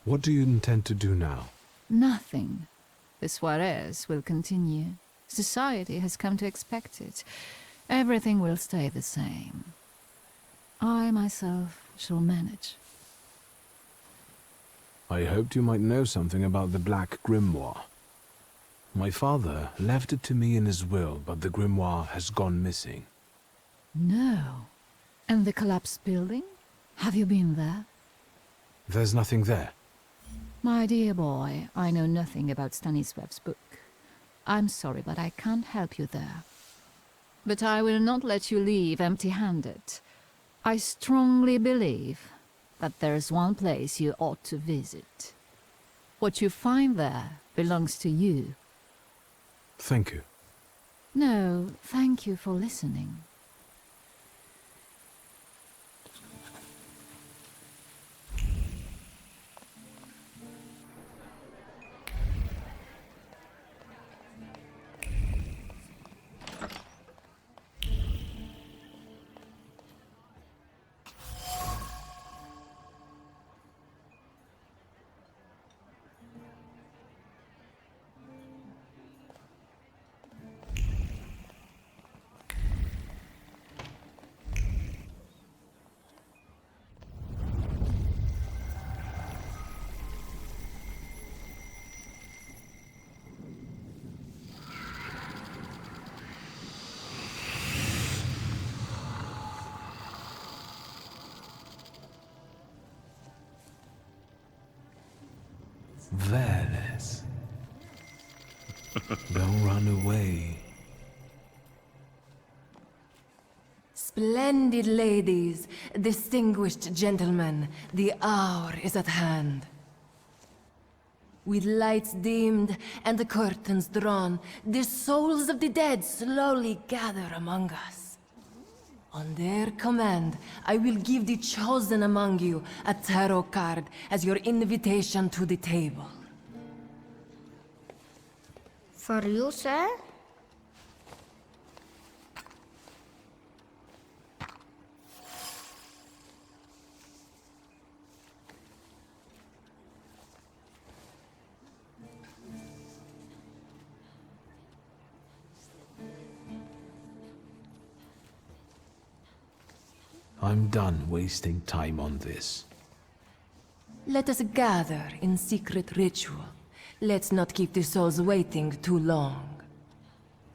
B: What do you intend to do now?
U: Nothing. The soirees will continue. Society has come to expect it. Everything will stay the same. I myself shall manage.
B: I hoped you might know something about the Black Grimoire. My father left it to me in his will, but the grimoire has gone missing.
U: No. And the collapsed building? Have you been there?
B: There's nothing there.
U: My dear boy, I know nothing about Stanisław's book. I'm sorry, but I can't help you there. But I will not let you leave empty-handed. I strongly believe that there's one place you ought to visit. What you find there belongs to you.
B: Thank you.
U: No, thank you for listening.
B: Veles. Don't run away.
C: Splendid ladies, distinguished gentlemen, the hour is at hand. With lights dimmed and the curtains drawn, the souls of the dead slowly gather among us. On their command, I will give the chosen among you a tarot card as your invitation to the table.
P: For you, sir?
B: I'm done wasting time on this.
C: Let us gather in secret ritual. Let's not keep the souls waiting too long.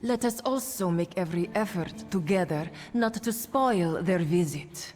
C: Let us also make every effort together not to spoil their visit.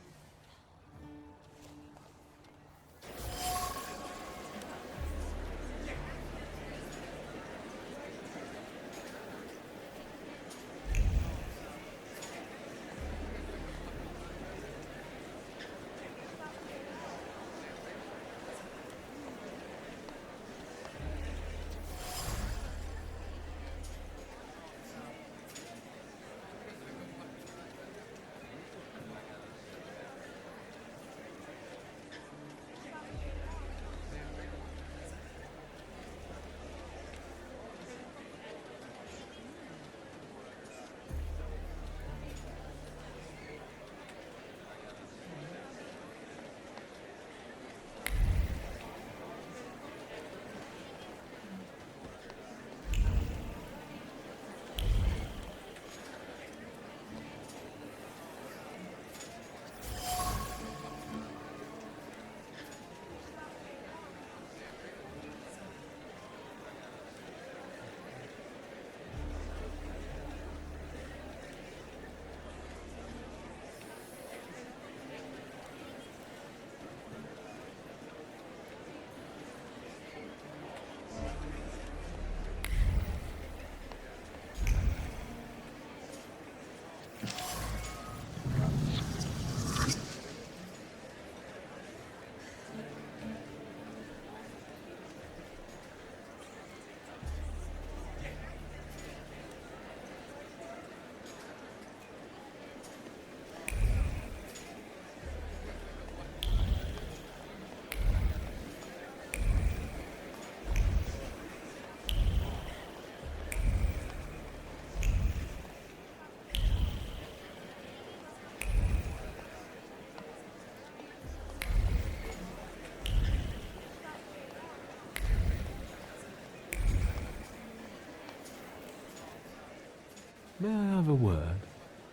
B: May I have a word?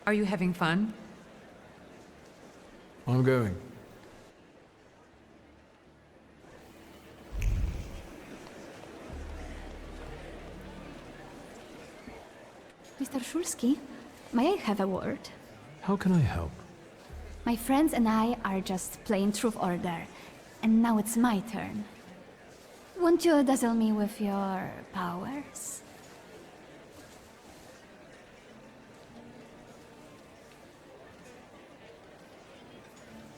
M: Are you having fun?
B: I'm going.
G: Mr. Shulsky, may I have a word?
B: How can I help?
G: My friends and I are just playing Truth Order, and now it's my turn. Won't you dazzle me with your powers?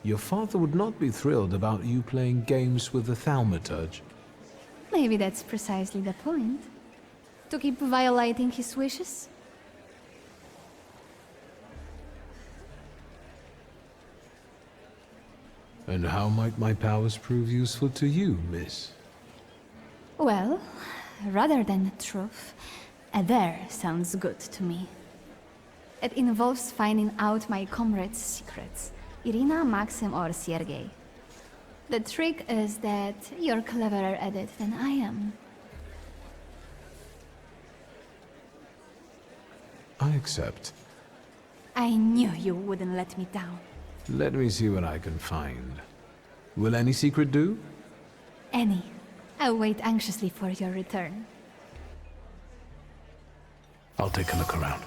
B: Your father would not be thrilled about you playing games with the Thaumaturge.
G: Maybe that's precisely the point. To keep violating his wishes?
B: And how might my powers prove useful to you, miss?
G: Well, rather than truth, a dare sounds good to me. It involves finding out my comrades' secrets, Irina, Maxim, or Sergei. The trick is that you're cleverer at it than I am.
B: I accept.
G: I knew you wouldn't let me down.
B: Let me see what I can find. Will any secret do?
G: Any. I'll wait anxiously for your return.
B: I'll take a look around.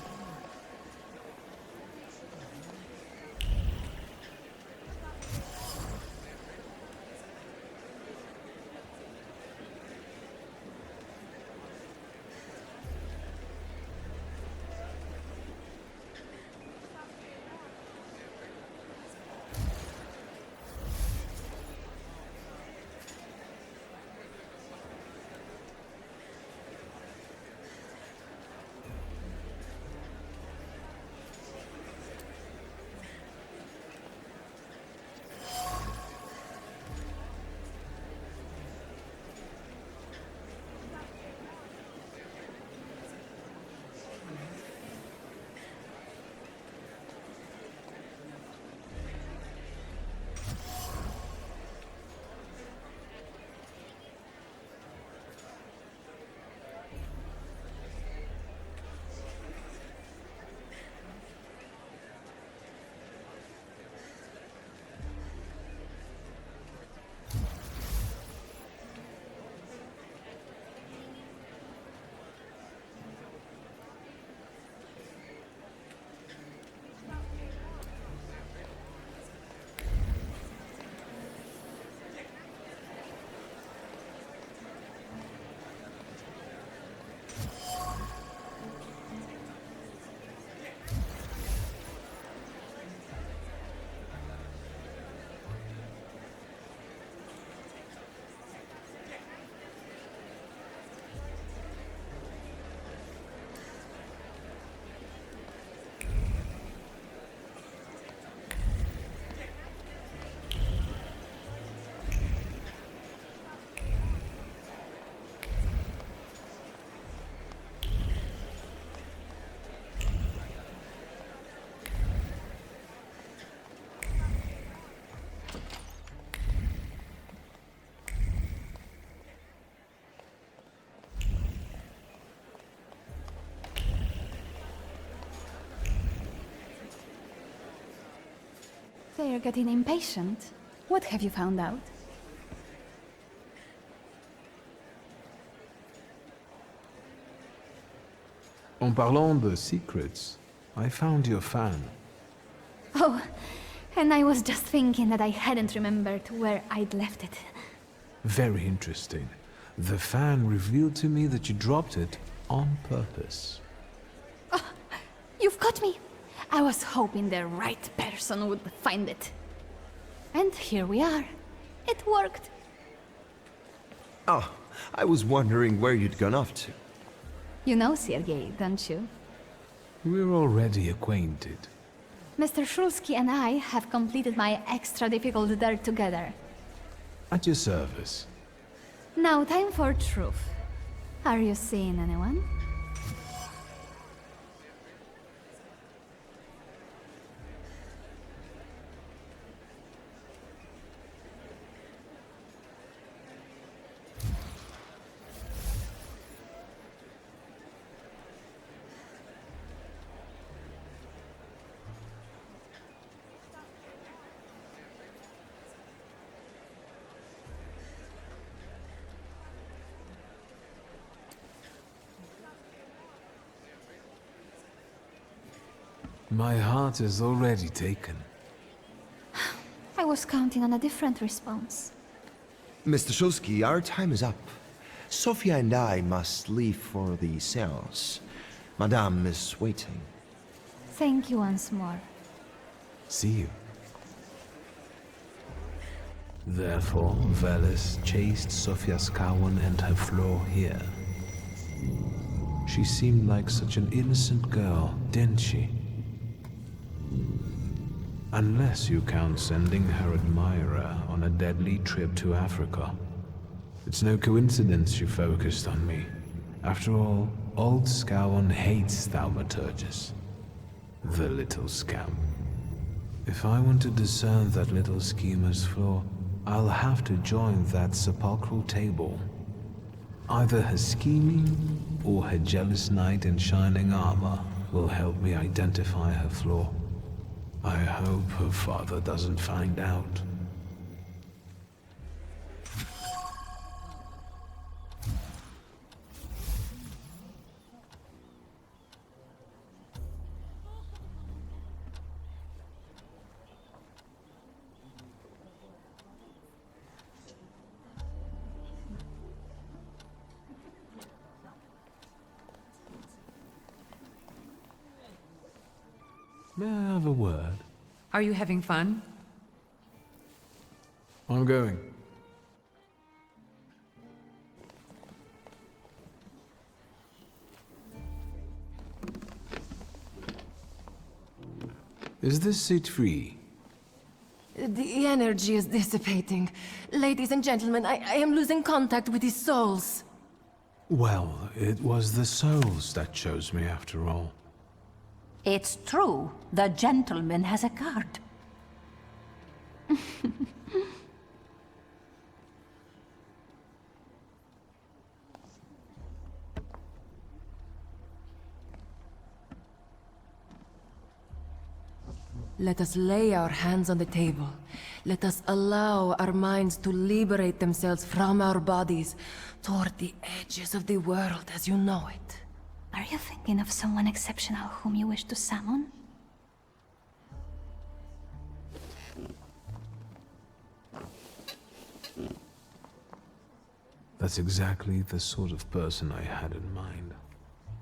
G: They're getting impatient. What have you found out?
B: En parlant de secrets, I found your fan.
G: Oh, and I was just thinking that I hadn't remembered where I'd left it.
B: Very interesting. The fan revealed to me that you dropped it on purpose.
G: Oh, you've got me! I was hoping the right person would find it. And here we are. It worked.
R: Oh, I was wondering where you'd gone off to.
G: You know Sergei, don't you?
B: We're already acquainted.
G: Mr. Shulsky and I have completed my extra difficult dare together.
B: At your service.
G: Now time for truth. Are you seeing anyone?
B: My heart is already taken.
G: I was counting on a different response.
R: Mr. Shulsky, our time is up. Sophia and I must leave for the seance. Madame is waiting.
G: Thank you once more.
B: See you. Therefore, Veles chased Sophia Scowen and her floor here. She seemed like such an innocent girl, didn't she? Unless you count sending her admirer on a deadly trip to Africa. It's no coincidence she focused on me. After all, old Scowen hates Thaumaturges. The little scamp. If I want to discern that little schemer's flaw, I'll have to join that sepulchral table. Either her scheming or her jealous knight in shining armor will help me identify her flaw. I hope her father doesn't find out. May I have a word?
M: Are you having fun?
B: I'm going. Is this seat free?
C: The energy is dissipating. Ladies and gentlemen, I am losing contact with his souls.
B: Well, it was the souls that chose me after all.
I: It's true. The gentleman has a card.
C: Let us lay our hands on the table. Let us allow our minds to liberate themselves from our bodies toward the edges of the world as you know it.
G: Are you thinking of someone exceptional whom you wish to summon?
B: That's exactly the sort of person I had in mind.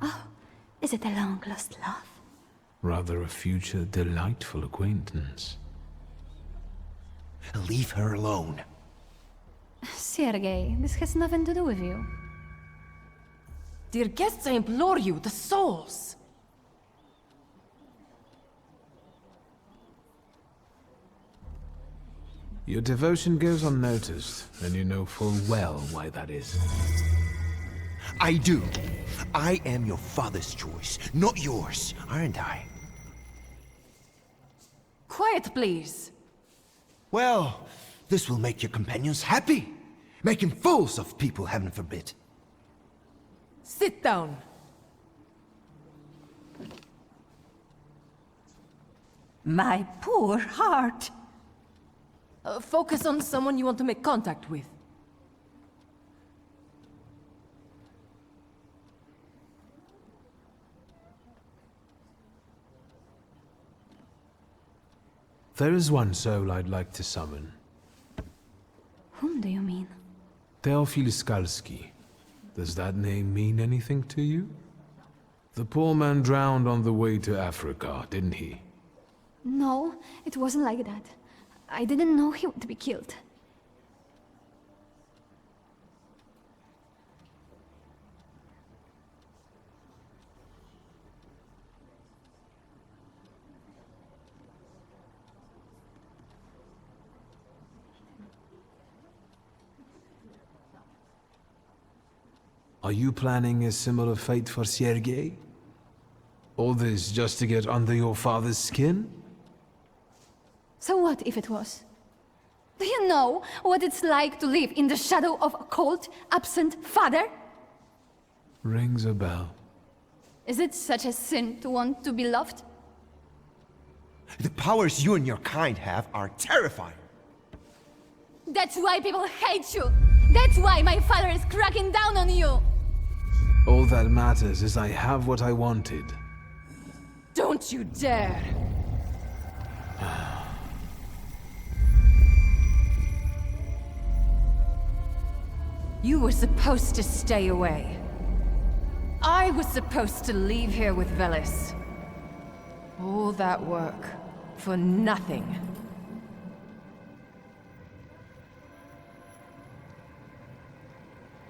G: Oh, is it a long-lost love?
B: Rather a future delightful acquaintance.
R: Leave her alone.
G: Sergei, this has nothing to do with you.
C: Dear guests, I implore you, the souls!
B: Your devotion goes unnoticed, and you know full well why that is.
R: I do. I am your father's choice, not yours, aren't I?
C: Quiet, please.
R: Well, this will make your companions happy. Making fools of people, heaven forbid.
C: Sit down.
I: My poor heart.
C: Focus on someone you want to make contact with.
B: There is one soul I'd like to summon.
G: Whom do you mean?
B: Teofil Skalski. Does that name mean anything to you? The poor man drowned on the way to Africa, didn't he?
G: No, it wasn't like that. I didn't know he would be killed.
B: Are you planning a similar fate for Sergei? All this just to get under your father's skin?
G: So what if it was? Do you know what it's like to live in the shadow of a cold, absent father?
B: Rings a bell.
G: Is it such a sin to want to be loved?
R: The powers you and your kind have are terrifying.
G: That's why people hate you! That's why my father is cracking down on you!
B: All that matters is I have what I wanted.
C: Don't Don't you dare! You were supposed to stay away. I was supposed to leave here with Velis. All that work for nothing.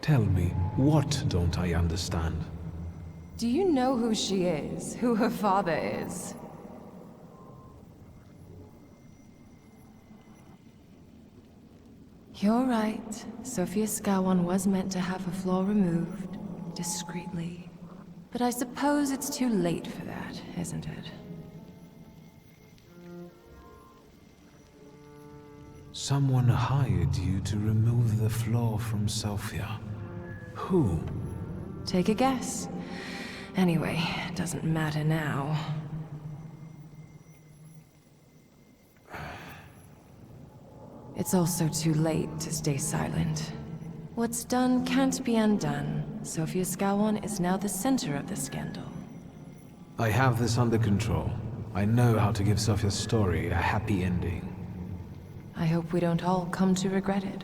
B: Tell me, what don't I understand?
C: Do you know who she is? Who her father is? You're right. Sophia Skowon was meant to have her flaw removed, discreetly. But I suppose it's too late for that, isn't it?
B: Someone hired you to remove the flaw from Sophia. Who?
C: Take a guess. Anyway, it doesn't matter now. It's also too late to stay silent. What's done can't be undone. Sophia Skowon is now the center of the scandal.
B: I have this under control. I know how to give Sophia's story a happy ending.
C: I hope we don't all come to regret it.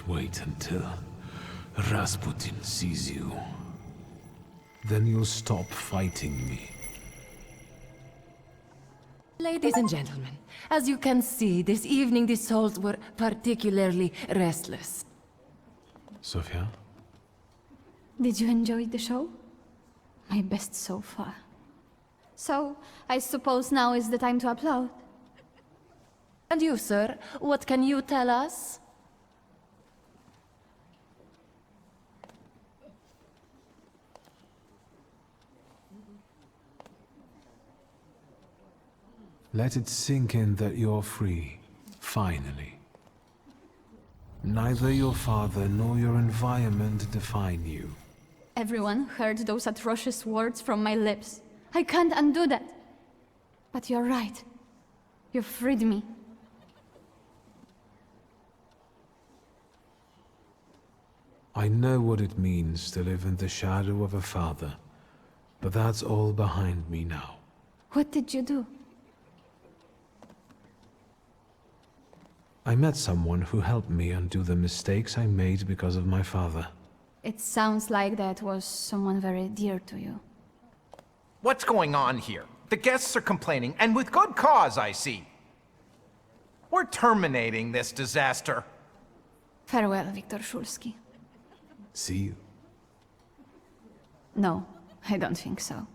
B: Just wait until Rasputin sees you. Then you'll stop fighting me.
C: Ladies and gentlemen, as you can see, this evening the souls were particularly restless.
B: Sofia?
G: Did you enjoy the show? My best so far. So, I suppose now is the time to applaud.
C: And you, sir, what can you tell us?
B: Let it sink in that you're free, finally. Neither your father nor your environment define you.
G: Everyone heard those atrocious words from my lips. I can't undo that. But you're right. You freed me.
B: I know what it means to live in the shadow of a father, but that's all behind me now.
G: What did you do?
B: I met someone who helped me undo the mistakes I made because of my father.
G: It sounds like that was someone very dear to you.
H: What's going on here? The guests are complaining, and with good cause, I see. We're terminating this disaster.
G: Farewell, Viktor Szulski.
B: See you.
G: No, I don't think so.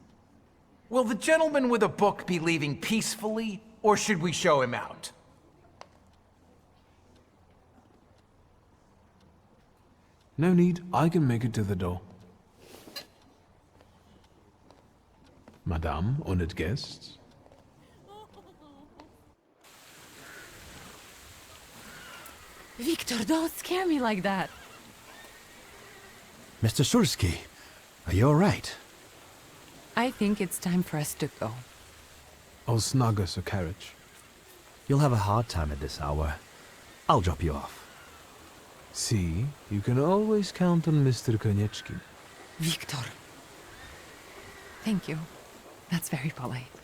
H: Will the gentleman with a book be leaving peacefully, or should we show him out?
B: No need, I can make it to the door. Madame, honored guests.
M: Victor, don't scare me like that.
R: Mr. Szulski, are you all right?
M: I think it's time for us to go.
B: I'll snug us a carriage.
S: You'll have a hard time at this hour. I'll drop you off.
B: See, you can always count on Mr. Konieczki.
M: Victor. Thank you. That's very polite.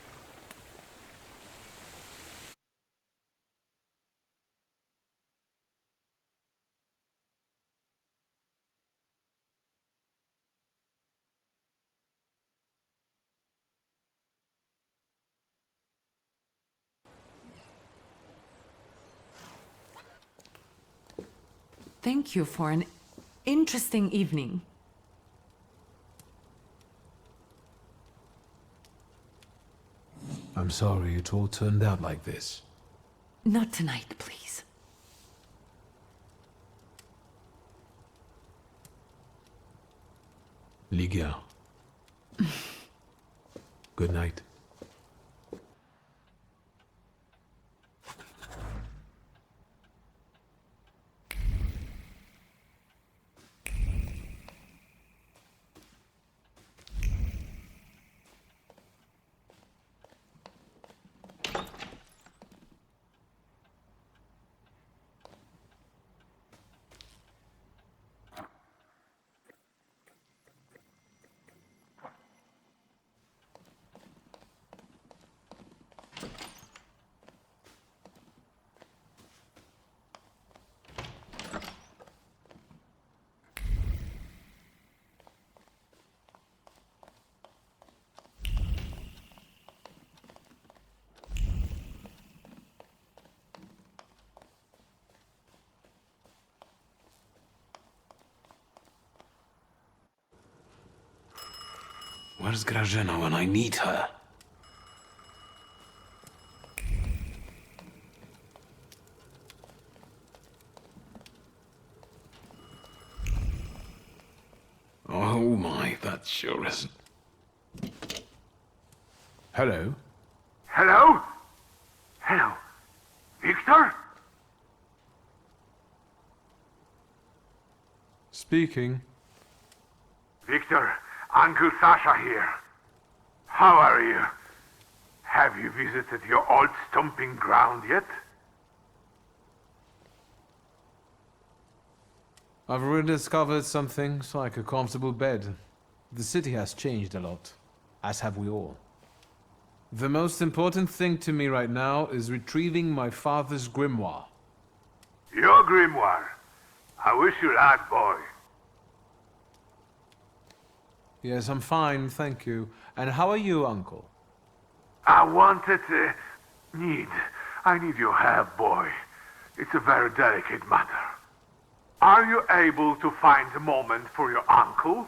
M: Thank you for an interesting evening.
B: I'm sorry it all turned out like this.
M: Not tonight, please.
B: Ligia. Good night. Where's Grażyna when I need her? Oh my, that sure isn't. Hello?
V: Hello? Hello? Victor?
B: Speaking.
V: Victor, Uncle Sasha here. How are you? Have you visited your old stomping ground yet?
B: I've rediscovered some things like a comfortable bed. The city has changed a lot, as have we all. The most important thing to me right now is retrieving my father's grimoire.
V: Your grimoire? I wish you luck, boy.
B: Yes, I'm fine, thank you. And how are you, Uncle?
V: I wanted to... I need your help, boy. It's a very delicate matter. Are you able to find a moment for your uncle?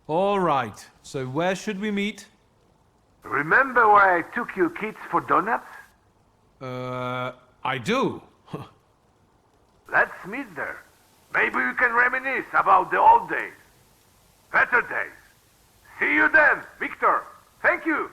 B: All right, so where should we meet?
V: Remember where I took you kids for donuts?
B: I do.
V: Let's meet there. Maybe we can reminisce about the old days. Better days. See you then, Victor. Thank you.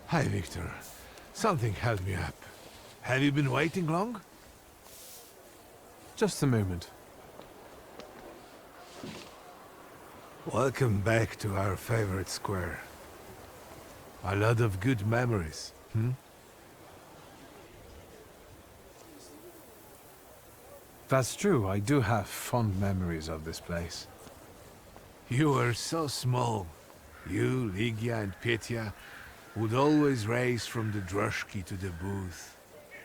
E: Hi, Victor. Something held me up. Have you been waiting long?
B: Just a moment.
E: Welcome back to our favorite square. A lot of good memories, hmm?
B: That's true, I do have fond memories of this place.
E: You were so small. You, Ligia, and Petya would always race from the droshky to the booth.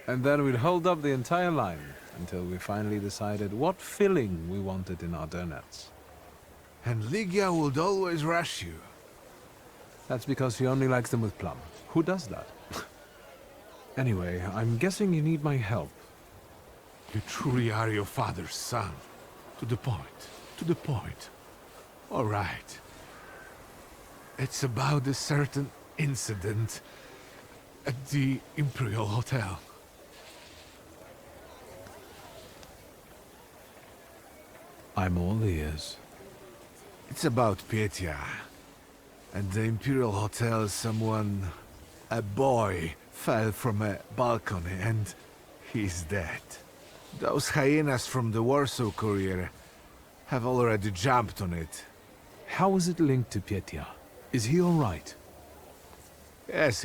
B: And then we'd hold up the entire line until we finally decided what filling we wanted in our donuts.
E: And Ligia would always rush you.
B: That's because she only likes them with plum. Who does that? Anyway, I'm guessing you need my help.
E: You truly are your father's son. To the point. To the point. All right. It's about a certain incident at the Imperial Hotel.
B: I'm all ears.
E: It's about Petya. At the Imperial Hotel, a boy, fell from a balcony and he's dead. Those hyenas from the Warsaw Courier have already jumped on it.
B: How is it linked to Petya? Is he all right?
E: Yes,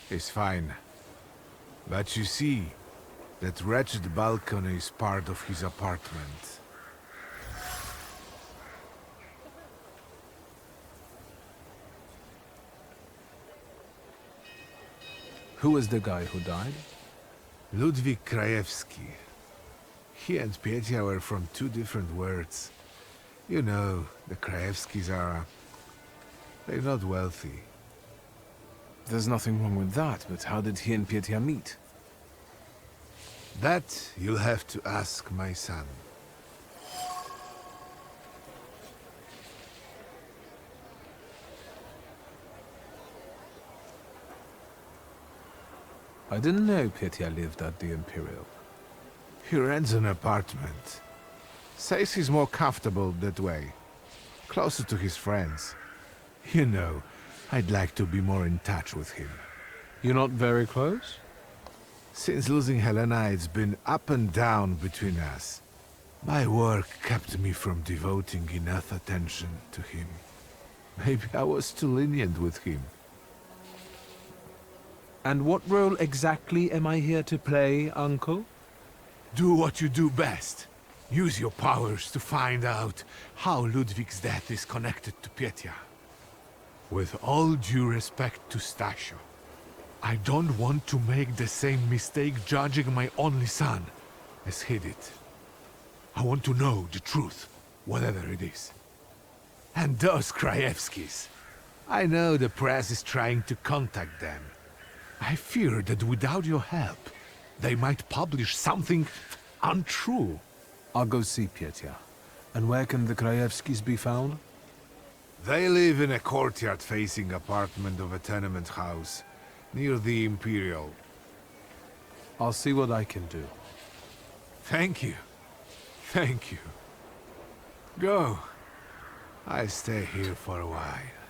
E: he's fine. But you see, that wretched balcony is part of his apartment.
B: Who is the guy who died?
E: Ludwik Krajewski. He and Petya were from two different worlds. You know, the Krajewskis are... they're not wealthy.
B: There's nothing wrong with that, but how did he and Petya meet?
E: That you'll have to ask my son.
B: I didn't know Petya lived at the Imperial.
E: He rents an apartment. Says he's more comfortable that way. Closer to his friends. You know, I'd like to be more in touch with him.
B: You're not very close?
E: Since losing Helena, it's been up and down between us. My work kept me from devoting enough attention to him. Maybe I was too lenient with him.
B: And what role exactly am I here to play, Uncle?
E: Do what you do best. Use your powers to find out how Ludwig's death is connected to Petya. With all due respect to Stasio, I don't want to make the same mistake judging my only son as he did. I want to know the truth, whatever it is. And those Krajewskis. I know the press is trying to contact them. I fear that without your help, they might publish something untrue.
B: I'll go see Petya. And where can the Krajewskis be found?
E: They live in a courtyard-facing apartment of a tenement house, near the Imperial.
B: I'll see what I can do.
E: Thank you. Thank you. Go. I'll stay here for a while.